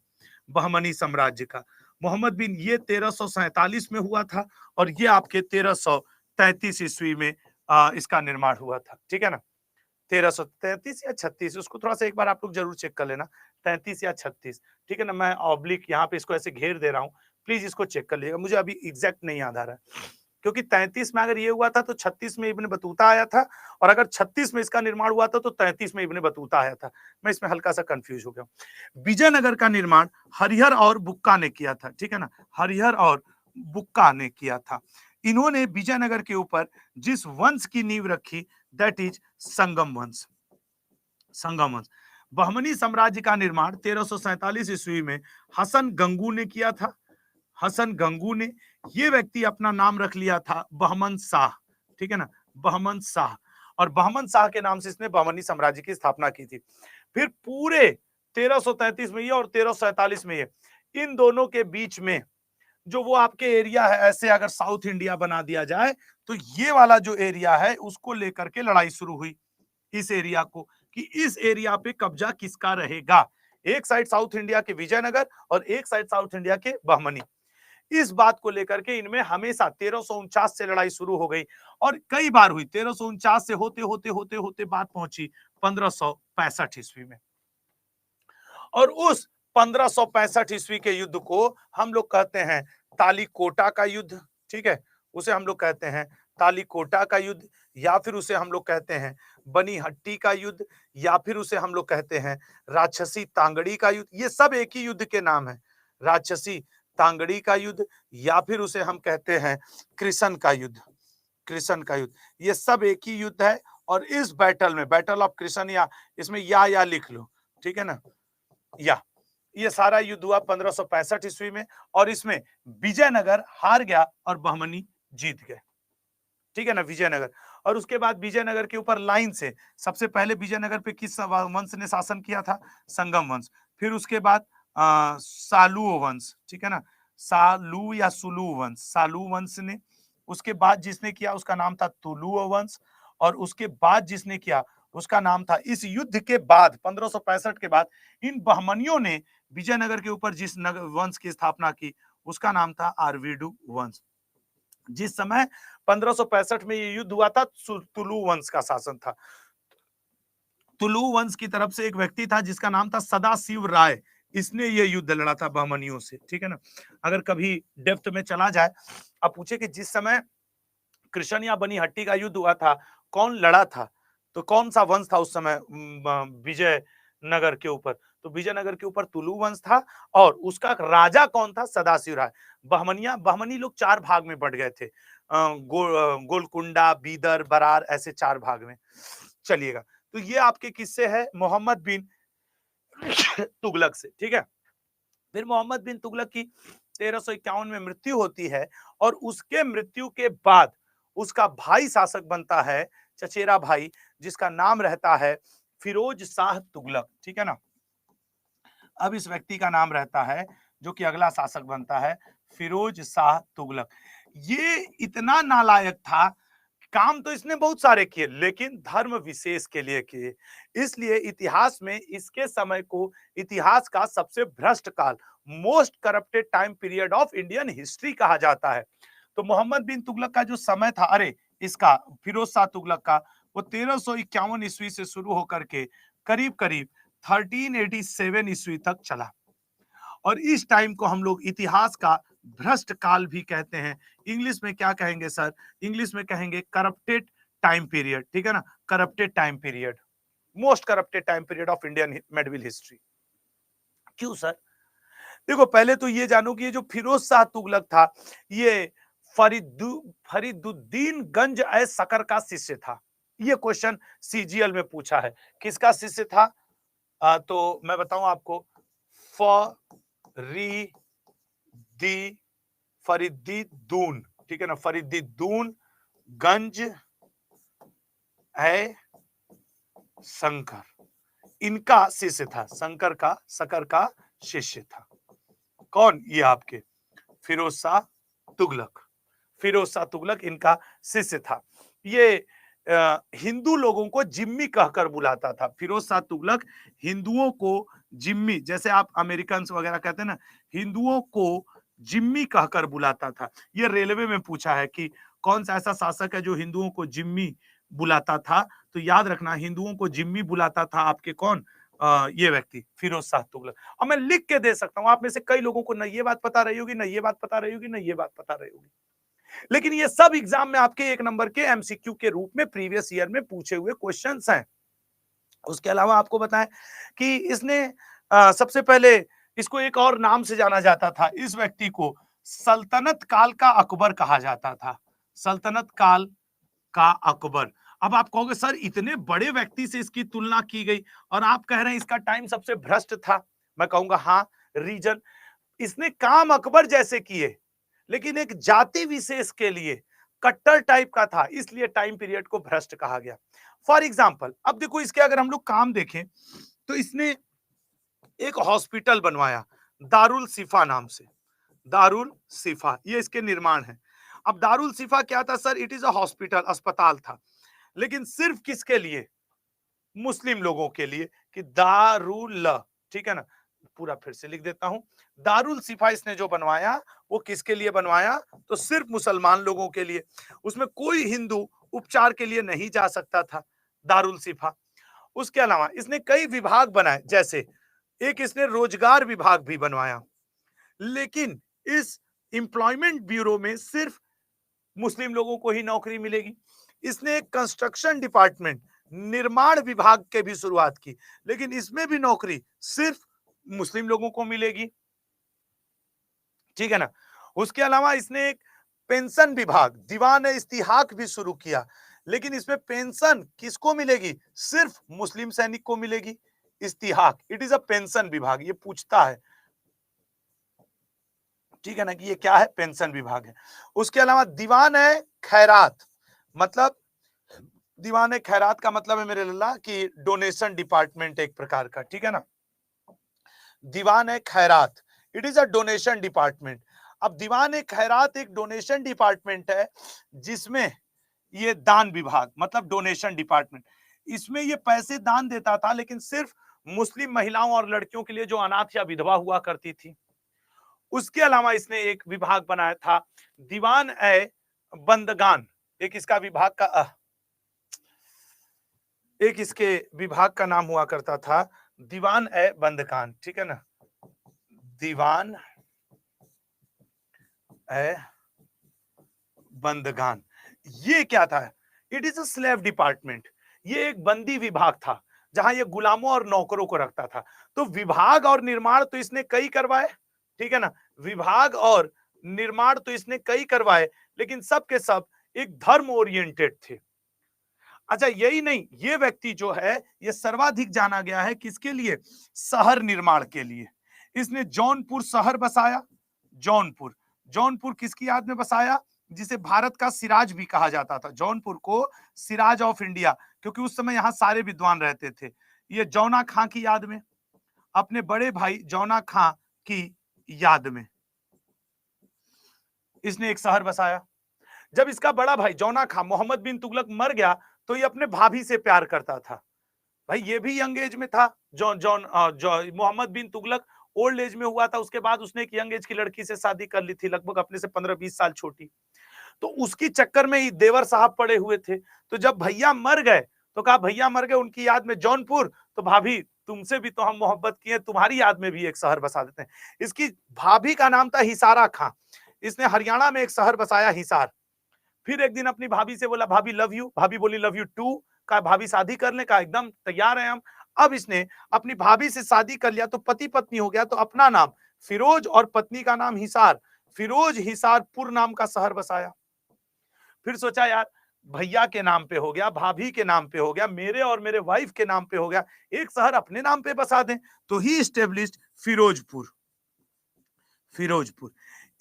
Speaker 1: बहमनी साम्राज्य का मोहम्मद बिन ये 1347 में हुआ था, और ये आपके 1333 ईस्वी में इसका निर्माण हुआ था, ठीक है ना, 1333 या 36, उसको थोड़ा सा एक बार आप लोग जरूर चेक कर लेना, 33 या 36, ठीक है ना। मैं ऑब्लिक यहाँ पे इसको ऐसे घेर दे रहा हूँ, प्लीज इसको चेक कर लीजिएगा, मुझे अभी एग्जैक्ट नहीं याद आ रहा है, क्योंकि 33 में अगर ये हुआ था तो 36 में इब्न बतूता आया था, और अगर 36 में इसका निर्माण हुआ था तो 33 में इब्न बतूता आया था। मैं इसमें हल्का सा कंफ्यूज हो गया। विजयनगर का निर्माण हरिहर और बुक्का ने किया था, ठीक है ना, हरिहर और बुक्का ने किया था। इन्होंने विजयनगर के ऊपर जिस वंश की नींव रखी, दैट इज संगम वंश। संगम वंश, बहमनी साम्राज्य का निर्माण 1347 ईस्वी में हसन गंगू ने किया था। हसन गंगू ने, ये व्यक्ति अपना नाम रख लिया था बहमन शाह, ठीक है ना, बहमन शाह, और बहमन शाह के नाम से इसने बहमनी साम्राज्य की स्थापना की थी। फिर पूरे 1333 में ये और 1347 में ये, इन दोनों के बीच में जो वो आपके एरिया है, ऐसे अगर साउथ इंडिया बना दिया जाए तो ये वाला जो एरिया है उसको लेकर के लड़ाई शुरू हुई, इस एरिया को, कि इस एरिया पे कब्जा किसका रहेगा। एक साइड साउथ इंडिया के विजयनगर और एक साइड साउथ इंडिया के बहमनी। इस बात को लेकर के इनमें हमेशा 1349 से लड़ाई शुरू हो गई, और कई बार हुई। 1349 से होते होते होते होते बात पहुंची 1565 ईस्वी में, और उस 1565 ईस्वी के युद्ध को हम लोग कहते हैं तालीकोटा का युद्ध, ठीक है, उसे हम लोग कहते हैं तालीकोटा का युद्ध, या फिर उसे हम लोग कहते हैं बनीहट्टी का युद्ध, या फिर उसे हम लोग कहते हैं राक्षसी तांगड़ी का युद्ध। ये सब एक ही युद्ध के नाम है, राक्षसी तांगड़ी का युद्ध, या फिर उसे हम कहते हैं कृष्ण का युद्ध, कृष्ण का युद्ध, ये सब एक ही युद्ध है। और इस बैटल में, बैटल ऑफ कृष्ण, या इसमें या लिख लो, ठीक है ना, या ये सारा युद्ध हुआ 1565 ईस्वी में, और इसमें विजयनगर हार गया और बहमनी जीत गए, ठीक है ना, विजयनगर। और उसके बाद विजयनगर के ऊपर लाइन से सबसे पहले विजयनगर पे किस वंश ने शासन किया था, संगम वंश। फिर उसके बाद सालू वंश, ठीक है ना, सालू या सुलू वंश, सालू वंश ने। उसके बाद जिसने किया उसका नाम था तुलु वंश, और उसके बाद जिसने किया उसका नाम था, इस युद्ध के बाद 1565 के बाद इन बहमनियों ने विजयनगर के ऊपर जिस वंश की स्थापना की उसका नाम था आरवीडू वंश। जिस समय 1565 में ये युद्ध हुआ था, तुलु वंश का शासन था। तुलु वंश की तरफ से एक व्यक्ति था जिसका नाम था सदाशिव राय, इसने ये युद्ध लड़ा था बहमनियों से, ठीक है ना। अगर कभी डेप्थ में चला जाए, अब पूछे कि जिस समय कृष्ण या बनीहट्टी का युद्ध हुआ था, कौन लड़ा था, तो कौन सा वंश था उस समय विजय नगर के ऊपर, तो विजयनगर के ऊपर तुलु वंश था, और उसका राजा कौन था, सदाशिव राय। बहमनी लोग 4 भाग में बढ़ गए थे, गोलकुंडा, बीदर, बरार, ऐसे 4 भाग में। चलिएगा, तो ये आपके किस्से है मोहम्मद बिन तुगलक से, ठीक है। फिर मोहम्मद बिन तुगलक की 1351 में मृत्यु होती है, और उसके मृत्यु के बाद उसका भाई शासक बनता है, चचेरा भाई, जिसका नाम रहता है फिरोज शाह तुगलक, ठीक है ना। अब इस व्यक्ति का नाम रहता है, जो कि अगला शासक बनता है, फिरोज शाह तुगलक। ये इतना नालायक था काम तो इसने बहुत सारे किए लेकिन धर्म विशेष के लिए किए, इसलिए इतिहास में इसके समय को इतिहास का सबसे भ्रष्ट काल, most corrupted time period of Indian history कहा जाता है। तो मोहम्मद बिन तुगलक का जो समय था, इसका फिरोज शाह तुगलक का, वो 1351 ईस्वी से शुरू होकर के करीब करीब 1387 ईस्वी तक चला। और इस टाइम को हम लोग इतिहास का भ्रष्ट काल भी कहते हैं। इंग्लिश में क्या कहेंगे सर? इंग्लिश में कहेंगे करप्टेड टाइम पीरियड, ठीक है ना, corrupted time period, most corrupted time period of Indian medieval history. क्यों सर? देखो, पहले तो ये जानो कि ये जो फिरोज शाह तुगलक था, ये फरीदुद्दीन गंज ए सकर का शिष्य था। ये क्वेश्चन सीजीएल में पूछा है, किसका शिष्य था? तो मैं बताऊं आपको, फरीदुद्दीन, ठीक है ना, फरीदुद्दीन गंज है शंकर, इनका शिष्य था, सकर का शिष्य था। कौन? ये आपके फिरोज शाह तुगलक। फिरोज शाह तुगलक इनका शिष्य था। ये हिंदू लोगों को जिम्मी कहकर बुलाता था। फिरोज शाह तुगलक हिंदुओं को जिम्मी, जैसे आप अमेरिकन वगैरह कहते हैं ना, हिंदुओं को जिम्मी कहकर बुलाता था। ये रेलवे में पूछा है कि कौन सा ऐसा शासक है जो हिंदुओं को जिम्मी बुलाता था? तो याद रखना, हिंदुओं को जिम्मी बुलाता था आपके कौन? ये व्यक्ति फिरोज शाह तुगलक। और मैं लिख के दे सकता हूं, आप में से कई लोगों को न ये बात पता रही होगी, न ये बात पता रही होगी, न ये बात पता रही होगी, लेकिन ये सब एग्जाम में आपके 1 नंबर के एमसीक्यू के रूप में प्रीवियस ईयर में पूछे हुए क्वेश्चंस हैं। उसके अलावा आपको बताएं कि इसने सबसे पहले इसको एक और नाम से जाना जाता था। इस व्यक्ति को सल्तनत काल का अकबर कहा जाता था। सल्तनत काल का अकबर। अब आप कहोगे सर इतने बड़े व्यक्ति से इसकी तुलना की गई और आप कह रहे हैं इसका टाइम सबसे भ्रष्ट था। मैं कहूंगा हाँ, रीजन, इसने काम अकबर जैसे किए लेकिन एक जाति विशेष के लिए कट्टर टाइप का था, इसलिए टाइम पीरियड को भ्रष्ट कहा गया। फॉर एग्जाम्पल, अब देखो इसके अगर हम लोग काम देखें तो इसने एक हॉस्पिटल बनवाया दारुल सिफा नाम से। दारुल सिफा, ये इसके निर्माण है। अब दारुल सिफा क्या था sir? It is a hospital, अस्पताल था, लेकिन सिर्फ किसके लिए? मुस्लिम लोगों के लिए, कि दारुल, ठीक है ना, पूरा फिर से लिख देता हूं, दारुल सिफा इसने जो बनवाया वो किसके लिए बनवाया? तो सिर्फ मुसलमान लोगों के लिए। उसमें कोई हिंदू उपचार के लिए नहीं जा सकता था, दारुल सिफा। उसके अलावा इसने कई विभाग बनाए, जैसे एक इसने रोजगार विभाग भी बनवाया, लेकिन इस एम्प्लॉयमेंट ब्यूरो में सिर्फ मुस्लिम लोगों को ही नौकरी मिलेगी। इसने एक कंस्ट्रक्शन डिपार्टमेंट, निर्माण विभाग के भी शुरुआत की, लेकिन इसमें भी नौकरी सिर्फ मुस्लिम लोगों को मिलेगी, ठीक है ना। उसके अलावा इसने एक पेंशन विभाग, दीवान इस्तिहाक भी शुरू किया, लेकिन इसमें पेंशन किसको मिलेगी? सिर्फ मुस्लिम सैनिक को मिलेगी। इस्तिहाक, इट इज अ पेंशन विभाग, ये पूछता है, ठीक है ना, कि ये क्या है? पेंशन विभाग है। उसके अलावा दीवान है खैरात, मतलब दीवान खैरात का मतलब है मेरे लल्ला कि डोनेशन डिपार्टमेंट एक प्रकार का, ठीक है ना। दीवान खैरात, it is a donation department. अब दीवान खैरात एक डोनेशन डिपार्टमेंट है जिसमें ये दान विभाग, मतलब डोनेशन डिपार्टमेंट, इसमें ये पैसे दान देता था, लेकिन सिर्फ मुस्लिम महिलाओं और लड़कियों के लिए जो अनाथ या विधवा हुआ करती थी। उसके अलावा इसने एक विभाग बनाया था दीवान बंदगान, एक इसका विभाग का एक इसके विभाग का नाम हुआ करता था दीवान बंदगान, ठीक है ना, दीवान बंदगान। ये क्या था? It is a slave department, ये एक बंदी विभाग था जहां ये गुलामों और नौकरों को रखता था। तो विभाग और निर्माण तो इसने कई करवाए, ठीक है ना, विभाग और निर्माण तो इसने कई करवाए, लेकिन सब के सब एक धर्म ओरिएंटेड थे। अच्छा, यही नहीं, ये व्यक्ति जो है ये सर्वाधिक जाना गया है किसके लिए? शहर निर्माण के लिए। इसने जौनपुर शहर बसाया। जौनपुर, जौनपुर किसकी याद में बसाया? जिसे भारत का सिराज भी कहा जाता था। जौनपुर को सिराज ऑफ इंडिया, क्योंकि उस समय यहां सारे विद्वान रहते थे। ये जौना खां की याद में, अपने बड़े भाई जौना खां की याद में इसने एक शहर बसाया। जब इसका बड़ा भाई जौना खां मोहम्मद बिन तुगलक मर गया तो ये अपने भाभी से प्यार करता था। भाई ये भी यंग एज में था। मोहम्मद बिन तुगलक ओल्ड एज में हुआ था, उसके बाद उसने एक यंग एज की लड़की से शादी कर ली थी, लगभग अपने से 15-20 साल छोटी। तो उसकी चक्कर में ही देवर साहब पड़े हुए थे। तो जब भैया मर गए तो कहा भैया मर गए उनकी याद में जौनपुर, तो भाभी तुमसे भी तो हम मोहब्बत किए, तुम्हारी याद में भी एक शहर बसा देते हैं। इसकी भाभी का नाम था हिसारा खां। इसने हरियाणा में एक शहर बसाया हिसार। फिर एक दिन अपनी भाभी से बोला भाभी लव यू, भाभी बोली लव यू टू। कहा भाभी शादी कर ले, कहा एकदम तैयार है हम। अब इसने अपनी भाभी से शादी कर लिया तो पति पत्नी हो गया, तो अपना नाम फिरोज और पत्नी का नाम हिसार, फिरोज हिसारपुर नाम का शहर बसाया। फिर सोचा यार भैया के नाम पे हो गया, भाभी के नाम पे हो गया, मेरे और मेरे वाइफ के नाम पे हो गया, एक शहर अपने नाम पे बसा दें। तो ही एस्टेब्लिश्ड फिरोजपुर। फिरोजपुर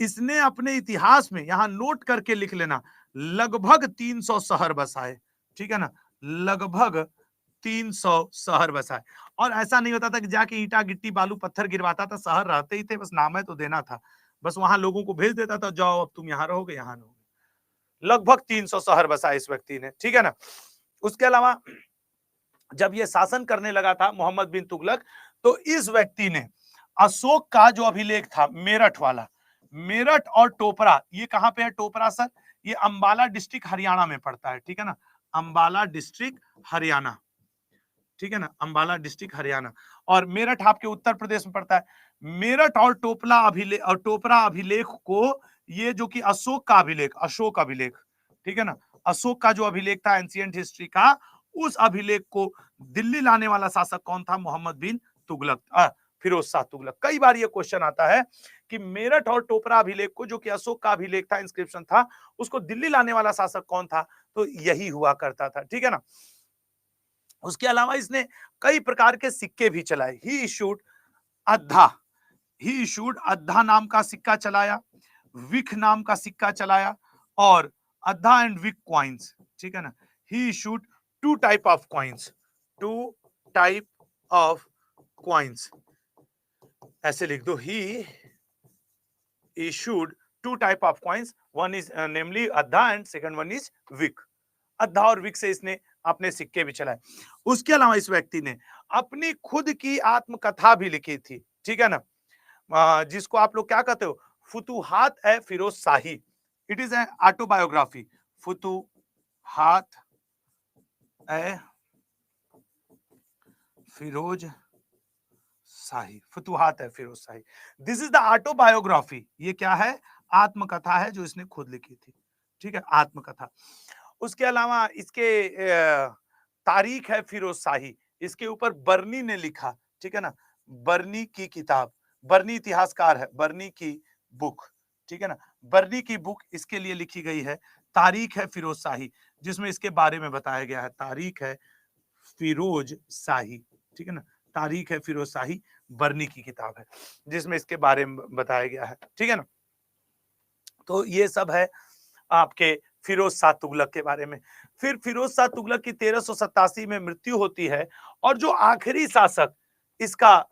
Speaker 1: इसने अपने इतिहास में यहां नोट करके लिख लेना, लगभग 300 शहर बसाए। ठीक है ना, लगभग 300 शहर बसाए। और ऐसा नहीं होता था कि जाके ईंटा गिट्टी बालू पत्थर गिरवाता था, शहर रहते ही थे, बस नाम तो देना था, बस वहां लोगों को भेज देता था जाओ अब तुम यहां रहोगे यहां रहोगे। लगभग 300 शहर बसाए इस व्यक्ति ने। ठीक है ना। उसके अलावा जब ये शासन करने लगा था मोहम्मद बिन तुगलक, तो इस व्यक्ति ने अशोक का जो अभिलेख था मेरठ वाला, मेरठ और टोपरा, ये कहां पे है टोपरा सर? ये अंबाला डिस्ट्रिक्ट हरियाणा में पड़ता है। ठीक है ना, अंबाला डिस्ट्रिक्ट हरियाणा। ठीक है ना, अंबाला डिस्ट्रिक्ट हरियाणा। और मेरठ आपके उत्तर प्रदेश में पड़ता है। मेरठ और टोपरा अभिलेख को, ये जो कि अशोक का अभिलेख, अशोक अभिलेख, ठीक है ना, अशोक का जो अभिलेख था एंशिएंट हिस्ट्री का, उस अभिलेख को दिल्ली लाने वाला शासक कौन था? मोहम्मद बिन तुगलक, फिरोज शाह तुगलक। कई बार ये क्वेश्चन आता है कि मेरठ और टोपरा अभिलेख को, जो कि अशोक का अभिलेख था, इंस्क्रिप्शन था, उसको दिल्ली लाने वाला शासक कौन था? तो यही हुआ करता था। ठीक है ना। उसके अलावा इसने कई प्रकार के सिक्के भी चलाए। ही इशूड अद्धा नाम का सिक्का चलाया, विख नाम का सिक्का चलाया, और अद्धा एंड विक कॉइन्स। ठीक है ना। He issued two type of coins, ऐसे लिख दो, he issued two type of coins, one is namely Adha and second one is विक। अद्धा और विक से इसने अपने सिक्के भी चलाए। उसके अलावा इस व्यक्ति ने अपनी खुद की आत्मकथा भी लिखी थी। ठीक है ना, जिसको आप लोग क्या कहते हो? Futuhat e Firoz Shahi. It is an autobiography. Futuhat e Firoz Shahi, Futuhat है Firoz Shahi. This is the autobiography. ये क्या है? आत्मकथा है जो इसने खुद लिखी थी। ठीक है, आत्मकथा। उसके अलावा इसके तारीख है फिरोज शाही, इसके ऊपर बर्नी ने लिखा। ठीक है ना, बर्नी की किताब, बर्नी इतिहासकार है, बर्नी की बुक। ठीक है ना, बर्नी की बुक इसके लिए लिखी गई है। तारीख है फिरोज शाही, जिसमें इसके बारे में बताया गया है। तारीख है फिरोज शाही। ठीक है ना, तारीख है फिरोज शाही, बर्नी की किताब है जिसमें इसके बारे में बताया गया है। ठीक है ना। तो ये सब है आपके फिरोज शाह तुगलक के बारे में। फिर फिरोज शाह तुगलक की 1387 में मृत्यु होती है, और जो आखिरी शासक इसका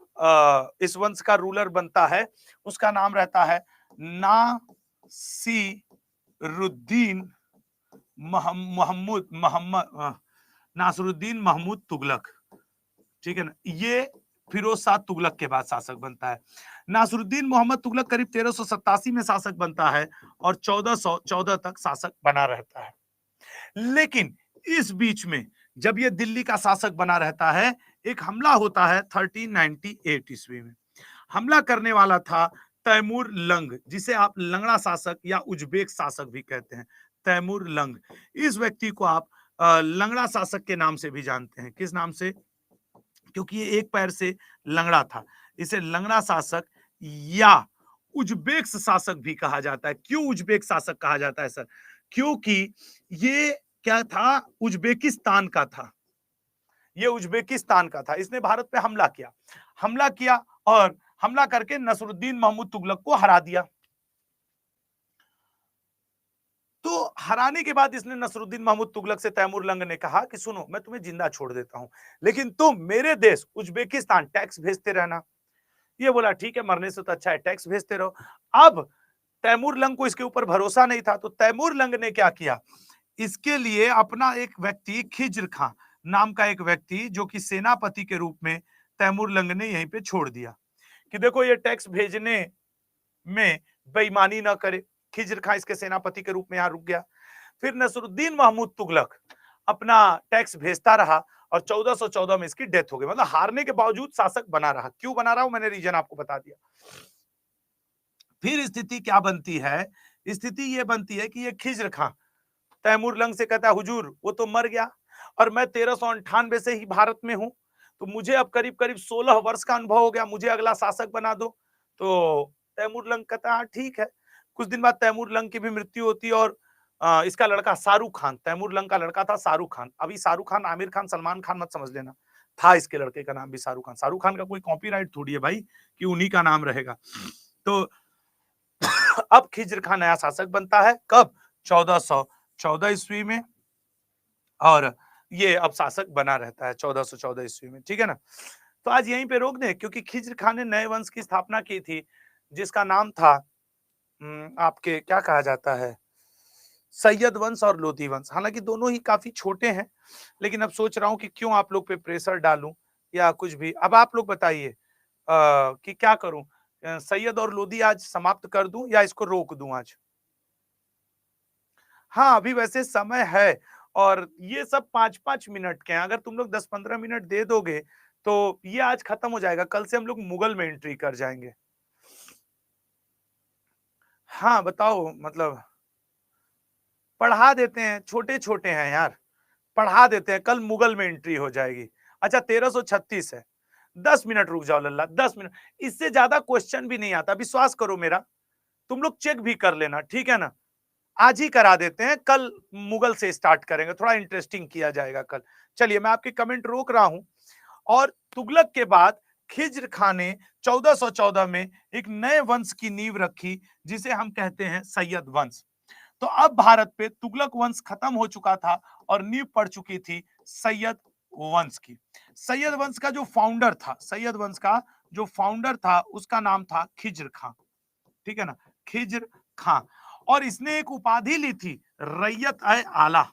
Speaker 1: इस वंश का रूलर बनता है, उसका नाम रहता है नासिरुद्दीन महमूद तुगलक। ठीक है ना, ये फिरोज शाह तुगलक के बाद शासक बनता है। नासिरुद्दीन मोहम्मद तुगलक करीब 1387 में शासक बनता है और 1414 तक शासक बना रहता है। लेकिन इस बीच में जब ये दिल्ली का शासक बना रहता है, एक हमला होता है 1398 ईस्वी में। हमला करने वाला था तैमूर लंग, जिसे आप लंगड़ा शासक या उज्बेक शासक भी कहते हैं। तैमूर लंग, इस व्यक्ति को आप लंगड़ा शासक के नाम से भी जानते हैं। किस नाम से? क्योंकि ये एक पैर से लंगड़ा था, इसे लंगड़ा शासक या उज्बेक शासक भी कहा जाता है। क्यों उज्बेक शासक कहा जाता है सर? क्योंकि ये क्या था? उज्बेकिस्तान का था। ये उज्बेकिस्तान का था। इसने भारत पे हमला किया और हमला करके नसरुद्दीन महमूद तुगलक को हरा दिया। तो हराने के बाद इसने नसरुद्दीन महमूद तुगलक से तैमूर लंग ने कहा कि सुनो, मैं तुम्हें जिंदा छोड़ देता हूं, लेकिन तुम मेरे देश उज्बेकिस्तान टैक्स भेजते रहना। ये बोला ठीक है, मरने से तो अच्छा है टैक्स भेजते रहो। अब तैमूर लंग को इसके ऊपर भरोसा नहीं था, तो तैमूर लंग ने क्या किया, इसके लिए अपना एक व्यक्ति खिज्र खां नाम का एक व्यक्ति जो कि सेनापति के रूप में तैमूर लंग ने यहीं पे छोड़ दिया कि देखो ये टैक्स भेजने में बेईमानी ना करे। खिज्र खां इसके सेनापति के रूप में यहां रुक गया। फिर नसरुद्दीन महमूद तुगलक अपना टैक्स भेजता रहा और 1414 में इसकी डेथ हो गई। मतलब हारने के बावजूद शासक बना रहा। क्यों बना रहा हूं, मैंने रीजन आपको बता दिया। फिर स्थिति क्या बनती है, स्थिति ये बनती है कि ये खिज्र खां तैमूर लंग से कहता है हुजूर वो तो मर गया और मैं 1398 से ही भारत में हूं, तो मुझे अब करीब करीब 16 वर्ष का अनुभव हो गया, मुझे अगला शासक बना दो। तो तैमूर लंग कहता है ठीक है। कुछ दिन बाद तैमूर लंग की भी मृत्यु होती है और इसका लड़का शाहरुख खान, तैमूर लंग का लड़का था शाहरुख खान। अभी शाहरुख खान आमिर खान सलमान खान मत समझ लेना, था इसके लड़के का नाम भी शाहरुख खान। शाहरुख खान का कोई कॉपीराइट थोड़ी है भाई कि उन्हीं का नाम रहेगा। तो अब खिज्र खां नया शासक बनता है, कब, 1414 ईस्वी में, और ये अब शासक बना रहता है 1414 ईस्वी में, ठीक है ना। तो आज यहीं पे रोक दें, क्योंकि खिज्र खां ने नए वंश की स्थापना की थी जिसका नाम था आपके क्या कहा जाता है, सैयद वंश और लोधी वंश। हालांकि दोनों ही काफी छोटे हैं, लेकिन अब सोच रहा हूं कि क्यों आप लोग पे प्रेशर डालूं या कुछ भी। अब आप लोग बताइए कि क्या करूं, सैयद और लोधी आज समाप्त कर दूं या इसको रोक दूं आज। हाँ, अभी वैसे समय है और ये सब 5-5 मिनट के हैं। अगर तुम लोग 10-15 मिनट दे दोगे तो ये आज खत्म हो जाएगा। कल से हम लोग मुगल में एंट्री कर जाएंगे। हाँ बताओ, मतलब पढ़ा देते हैं, छोटे छोटे हैं यार, पढ़ा देते हैं, कल मुगल में एंट्री हो जाएगी। अच्छा 1336 है, 10 मिनट रुक जाओ लल्ला, 10 मिनट, इससे ज्यादा क्वेश्चन भी नहीं आता, विश्वास करो मेरा। तुम लोग चेक भी कर लेना, ठीक है ना। आज ही करा देते हैं, कल मुगल से स्टार्ट करेंगे, थोड़ा इंटरेस्टिंग किया जाएगा कल। चलिए मैं आपके कमेंट रोक रहा हूं। और तुगलक के बाद खिज्र खां ने 1414 में एक नए वंश की नींव रखी जिसे हम कहते हैं सैयद वंश। तो अब भारत पे तुगलक वंश खत्म हो चुका था और नींव पड़ चुकी थी सैयद वंश की। सैयद वंश का जो फाउंडर था, सैयद वंश का जो फाउंडर था उसका नाम था खिज्र खां, ठीक है ना, खिज्र खां। और इसने एक उपाधि ली थी, रैयत ए आला।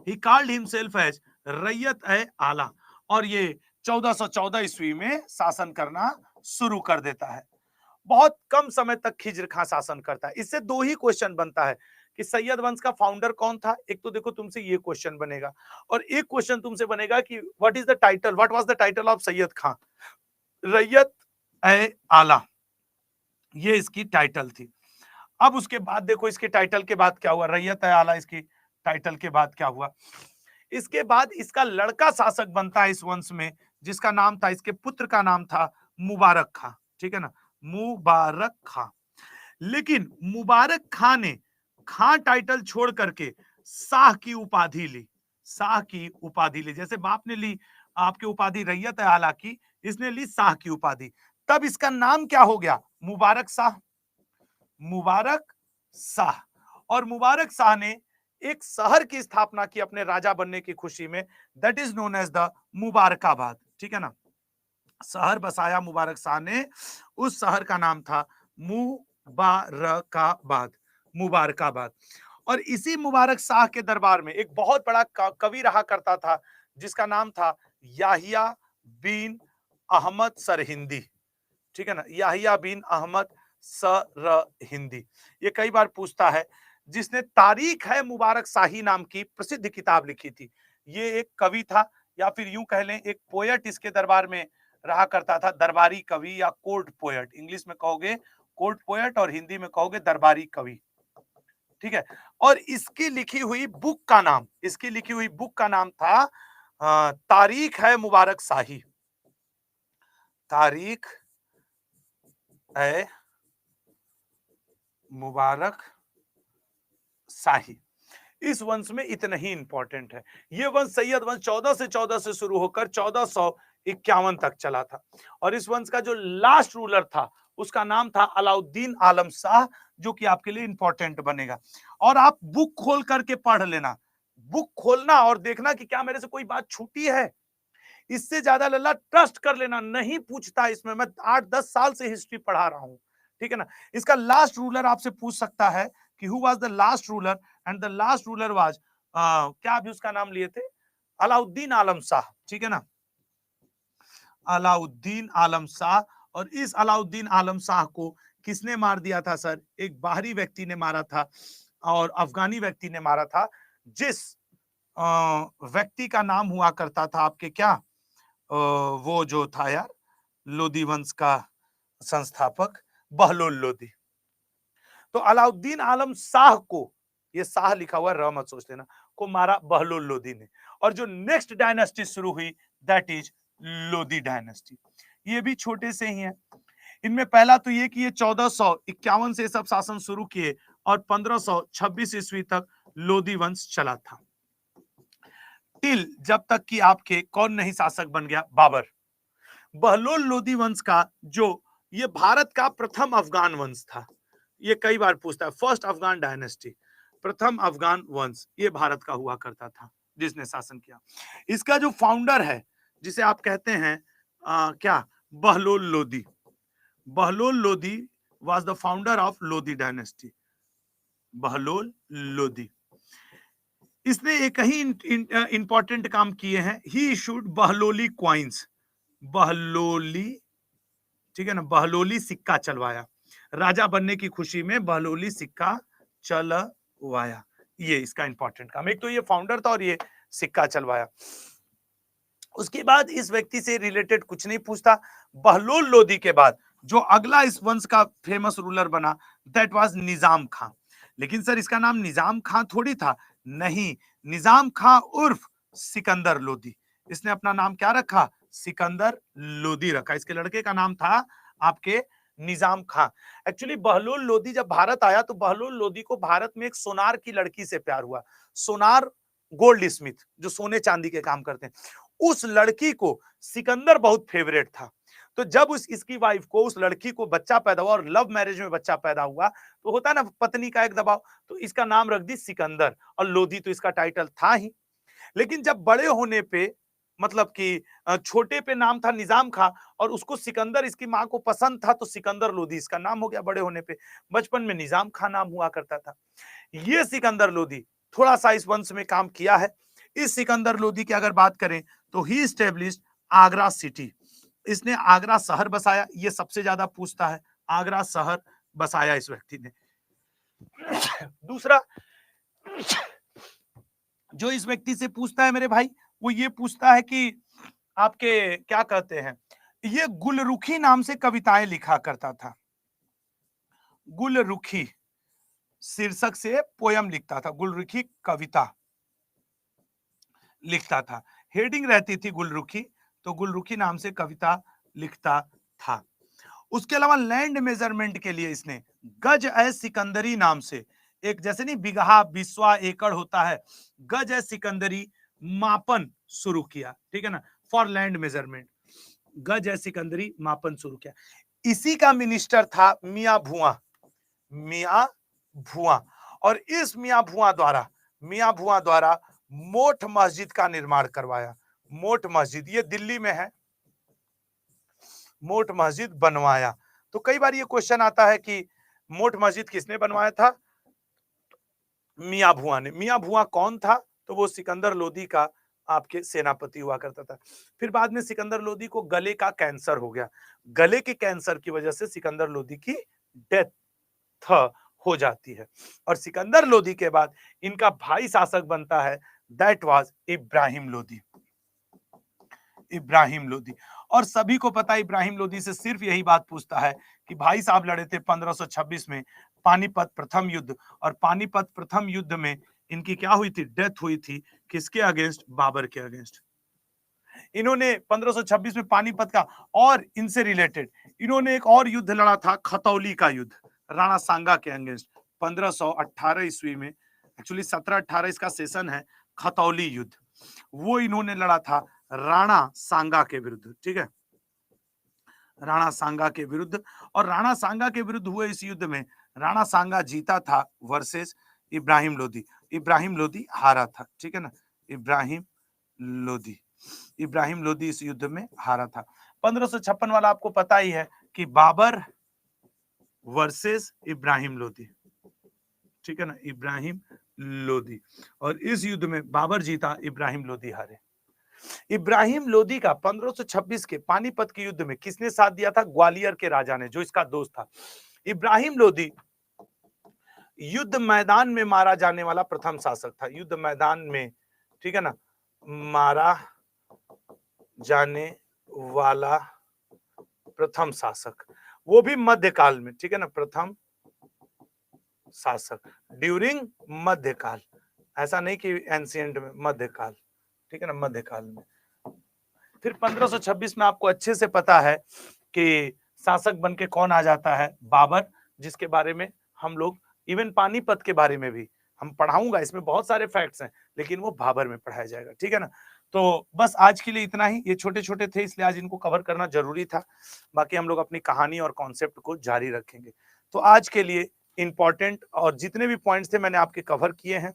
Speaker 1: ही कॉल्ड हिमसेल्फ एज रैयत ए आला। और ये 1414 ईस्वी में शासन करना शुरू कर देता है। बहुत कम समय तक खिज्र खां शासन करता है। इससे दो ही क्वेश्चन बनता है कि सैयद वंश का फाउंडर कौन था। एक तो देखो तुमसे ये क्वेश्चन बनेगा और एक क्वेश्चन तुमसे बनेगा कि what is the title, what was the title of Sayyid Khan, रैयत ए आला, ये इसकी टाइटल थी। अब उसके बाद देखो इसके टाइटल के बाद क्या हुआ, रैयत ए आला इसकी टाइटल के बाद क्या हुआ। इसके बाद इसका लड़का शासक बनता है इस वंश में जिसका नाम था, इसके पुत्र का नाम था मुबारक खां, ठीक है ना, मुबारक खां। लेकिन मुबारक खां ने खां टाइटल छोड़ करके शाह की उपाधि ली, शाह की उपाधि ली। जैसे बाप ने ली आपकी उपाधि रैयत आला की, इसने ली शाह की उपाधि। तब इसका नाम क्या हो गया, मुबारक शाह, मुबारक शाह। और मुबारक शाह ने एक शहर की स्थापना की अपने राजा बनने की खुशी में, that is known as the Mubarakabad, ठीक है ना। शहर बसाया मुबारक शाह ने, उस शहर का नाम था मुबारकाबाद, मुबारकाबाद। और इसी मुबारक शाह के दरबार में एक बहुत बड़ा कवि रहा करता था जिसका नाम था याहिया बिन अहमद सरहिंदी, ठीक है ना, याहिया बिन अहमद सरहिंदी। ये कई बार पूछता है, जिसने तारीख है मुबारक शाही नाम की प्रसिद्ध किताब लिखी थी। ये एक कवि था या फिर यूं कह लें एक पोएट इसके दरबार में रहा करता था, दरबारी कवि या कोर्ट पोएट। इंग्लिश में कहोगे कोर्ट पोएट और हिंदी में कहोगे दरबारी कवि, ठीक है। और इसकी लिखी हुई बुक का नाम, इसकी लिखी हुई बुक का नाम था तारीख है मुबारक शाही, तारीख है मुबारक शाही। इस वंश में इतना ही इंपॉर्टेंट है। यह वंश सैयद वंश 1414 से शुरू होकर 1451 तक चला था। और इस वंश का जो लास्ट रूलर था उसका नाम था अलाउद्दीन आलम शाह, जो कि आपके लिए इंपॉर्टेंट बनेगा। और आप बुक खोल करके पढ़ लेना, बुक खोलना और देखना कि क्या मेरे से कोई बात छूटी है। इससे ज्यादा लल्ला ट्रस्ट कर लेना, नहीं पूछता इसमें। मैं 8-10 साल से हिस्ट्री पढ़ा रहा हूं, ठीक है ना। इसका लास्ट रूलर आपसे पूछ सकता है कि who was the last ruler, and the last ruler was, क्या अभी उसका नाम लिए थे, अलाउद्दीन आलम शाह, ठीक है ना, अलाउद्दीन आलम शाह। और इस अलाउद्दीन आलम शाह को किसने मार दिया था सर, एक बाहरी व्यक्ति ने मारा था, और अफगानी व्यक्ति ने मारा था, जिस व्यक्ति का नाम हुआ करता था आपके क्या, वो जो था यार लोदी वंश का संस्थापक बहलोल लोदी। तो अलाउद्दीन आलम शाह को, ये शाह लिखा हुआ र मत सोच लेना, को मारा बहलोल लोदी ने। और जो नेक्स्ट डायनेस्टी शुरू हुई दैट इज लोदी डायनेस्टी। ये भी छोटे से ही है। इनमें पहला तो ये कि ये 1451 से सब शासन शुरू किए और 1526 ईस्वी तक लोदी वंश चला था, टिल जब तक कि आपके कौन नहीं शासक बन गया, बाबर। बहलोल लोदी वंश का जो ये भारत का प्रथम अफगान वंश था, ये कई बार पूछता है, फर्स्ट अफगान डायनेस्टी, प्रथम अफगान वंश ये भारत का हुआ करता था जिसने शासन किया। इसका जो फाउंडर है जिसे आप कहते हैं क्या, Bahlol Lodi. Bahlol Lodi was the founder of Lodi dynasty, Bahlol Lodi. इसने एक ही इंपॉर्टेंट काम किए हैं, ही इशूड बहलोली क्वाइंस, बहलोली, ठीक है ना, बहलोली सिक्का चलवाया, राजा बनने की खुशी में बहलोली सिक्का चलवाया, ये इसका इंपॉर्टेंट काम। एक तो ये फाउंडर था और ये सिक्का चलवाया। उसके बाद इस व्यक्ति से रिलेटेड कुछ नहीं पूछता। बहलोल लोदी के बाद जो अगला इस वंश का फेमस रूलर बना दैट वाज निजाम खां। लेकिन सर इसका नाम निजाम खां थोड़ी था, नहीं, निजाम खां उर्फ सिकंदर लोदी। इसने अपना नाम क्या रखा, सिकंदर लोदी रखा। इसके लड़के का नाम था आपके निजाम खां। एक्चुअली बहलोल लोदी जब भारत आया तो बहलोल लोदी को भारत में एक सोनार की लड़की से प्यार हुआ, सोनार गोल्ड स्मिथ जो सोने चांदी के काम करते हैं, उस लड़की को सिकंदर बहुत फेवरेट था। तो जब इसकी वाइफ को, उस लड़की को बच्चा पैदा हुआ और लव मैरिज में बच्चा पैदा हुआ, तो होता है ना पत्नी का एक दबाव, तो इसका नाम रख दी सिकंदर, और लोधी तो इसका टाइटल था ही। लेकिन जब बड़े होने पे, मतलब कि छोटे पे नाम था निजाम खां और उसको सिकंदर इसकी मां को पसंद था, तो सिकंदर लोधी इसका नाम हो गया बड़े होने पे। बचपन में निजाम खां नाम हुआ करता था। ये सिकंदर लोधी थोड़ा सा इस वंश में काम किया है। इस सिकंदर लोधी की अगर बात करें तो ही एस्टेब्लिश्ड आगरा सिटी, इसने आगरा शहर बसाया, ये सबसे ज्यादा पूछता है, आगरा शहर बसाया इस व्यक्ति ने। दूसरा जो इस व्यक्ति से पूछता है मेरे भाई, वो ये पूछता है कि आपके क्या कहते हैं, ये गुलरुखी नाम से कविताएं लिखा करता था, गुलरुखी शीर्षक से पोयम लिखता था, गुलरुखी कविता लिखता था, हेडिंग रहती थी गुलरुखी, तो गुलरुखी नाम से कविता लिखता था। उसके अलावा लैंड मेजरमेंट के लिए इसने गज ए सिकंदरी नाम से एक, जैसे नहीं बिगहा बिस्वा एकड़ होता है, गज ए सिकंदरी मापन शुरू किया, ठीक है ना, फॉर लैंड मेजरमेंट, गज ए सिकंदरी मापन शुरू किया। इसी का मिनिस्टर था मियां भुआ, मियां भुआ। और इस मियां भुआ द्वारा मोठ मस्जिद का निर्माण करवाया। मोठ मस्जिद ये दिल्ली में है, मोठ मस्जिद बनवाया। तो कई बार ये क्वेश्चन आता है कि मोठ मस्जिद किसने बनवाया था, मियां भुआ ने। मियां भुआ कौन था, तो वो सिकंदर लोदी का आपके सेनापति हुआ करता था। फिर बाद में सिकंदर लोदी को गले का कैंसर हो गया, गले के कैंसर की वजह से सिकंदर लोदी की डेथ हो जाती है। और सिकंदर लोदी के बाद इनका भाई शासक बनता है, दैट वाज इब्राहिम लोदी, इब्राहिम लोदी। और सभी को पता है इब्राहिम लोदी से सिर्फ यही बात पूछता है कि भाई साहब लड़े थे 1526 में पानीपत प्रथम युद्ध, और पानीपत प्रथम युद्ध में इनकी क्या हुई थी, डेथ हुई थी, किसके अगेंस्ट, बाबर के अगेंस्ट। इन्होंने 1526 में पानीपत का, और इनसे रिलेटेड इन्होंने एक और युद्ध लड़ा था, खतौली का युद्ध, राणा सांगा के अगेंस्ट 1518 ईस्वी में। एक्चुअली 17-18 इसका सेशन है, खतौली युद्ध, वो इन्होंने लड़ा था राणा सांगा के विरुद्ध, ठीक है, राणा सांगा के विरुद्ध। और राणा सांगा के विरुद्ध हुए इस युद्ध में राणा सांगा जीता था वर्सेस इब्राहिम लोदी, इब्राहिम लोदी हारा था, ठीक है ना, इब्राहिम लोदी, इब्राहिम लोदी इस युद्ध में हारा था। 1556 वाला आपको पता ही है कि बाबर वर्सेस इब्राहिम लोदी, ठीक है ना, इब्राहिम लोदी। और इस युद्ध में बाबर जीता, इब्राहिम लोदी हारे। इब्राहिम लोदी का 1526 के पानीपत के युद्ध में किसने साथ दिया था? ग्वालियर के राजा ने, जो इसका दोस्त था। इब्राहिम लोदी युद्ध मैदान में मारा जाने वाला प्रथम शासक था, युद्ध मैदान में, ठीक है ना, मारा जाने वाला प्रथम शासक, वो भी मध्यकाल में, ठीक है ना, प्रथम शासक ड्यूरिंग मध्यकाल, ऐसा नहीं कि एंशिएंट में, मध्यकाल, ठीक है ना, मध्यकाल में। फिर 1526 में आपको अच्छे से पता है कि शासक बनके कौन आ जाता है? बाबर, जिसके बारे में हम लोग इवन पानीपत के बारे में भी हम पढ़ाऊंगा, इसमें बहुत सारे फैक्ट्स हैं, लेकिन वो बाबर में पढ़ाया जाएगा, ठीक है ना। तो बस आज के लिए इतना ही, ये छोटे छोटे थे इसलिए आज इनको कवर करना जरूरी था, बाकी हम लोग अपनी कहानी और कॉन्सेप्ट को जारी रखेंगे। तो आज के लिए इंपॉर्टेंट और जितने भी पॉइंट्स थे मैंने आपके कवर किए हैं,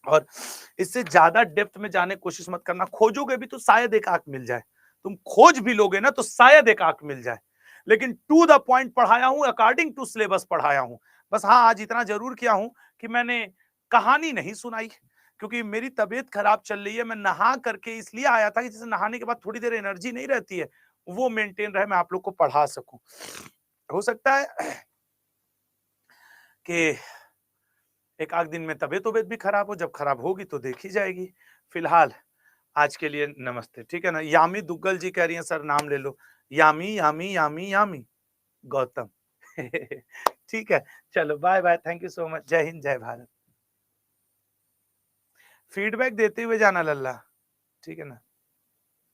Speaker 1: और इससे ज्यादा डेप्थ में जाने की कोशिश मत करना। खोजोगे भी तो शायद एक आंख मिल जाए, तुम खोज भी लोगे ना तो शायद एक आंख मिल जाए, लेकिन टू द पॉइंट पढ़ाया हूं, अकॉर्डिंग टू सिलेबस पढ़ाया हूं। बस हाँ, आज इतना जरूर किया हूं कि मैंने कहानी नहीं सुनाई, क्योंकि मेरी तबीयत खराब चल रही है। मैं नहा करके इसलिए आया था कि जैसे नहाने के बाद थोड़ी देर एनर्जी नहीं रहती है, वो मेंटेन रहे, मैं आप लोग को पढ़ा सकूं। हो सकता है कि एक आध दिन में तबीयत भी खराब हो, जब खराब होगी तो देखी जाएगी। फिलहाल आज के लिए नमस्ते, ठीक है ना। यामी दुग्गल जी कह रही हैं सर नाम ले लो, यामी यामी यामी यामी गौतम। ठीक है, चलो bye bye, thank you so much, जय हिंद जय भारत। फीडबैक देते हुए जाना लल्ला, ठीक है ना।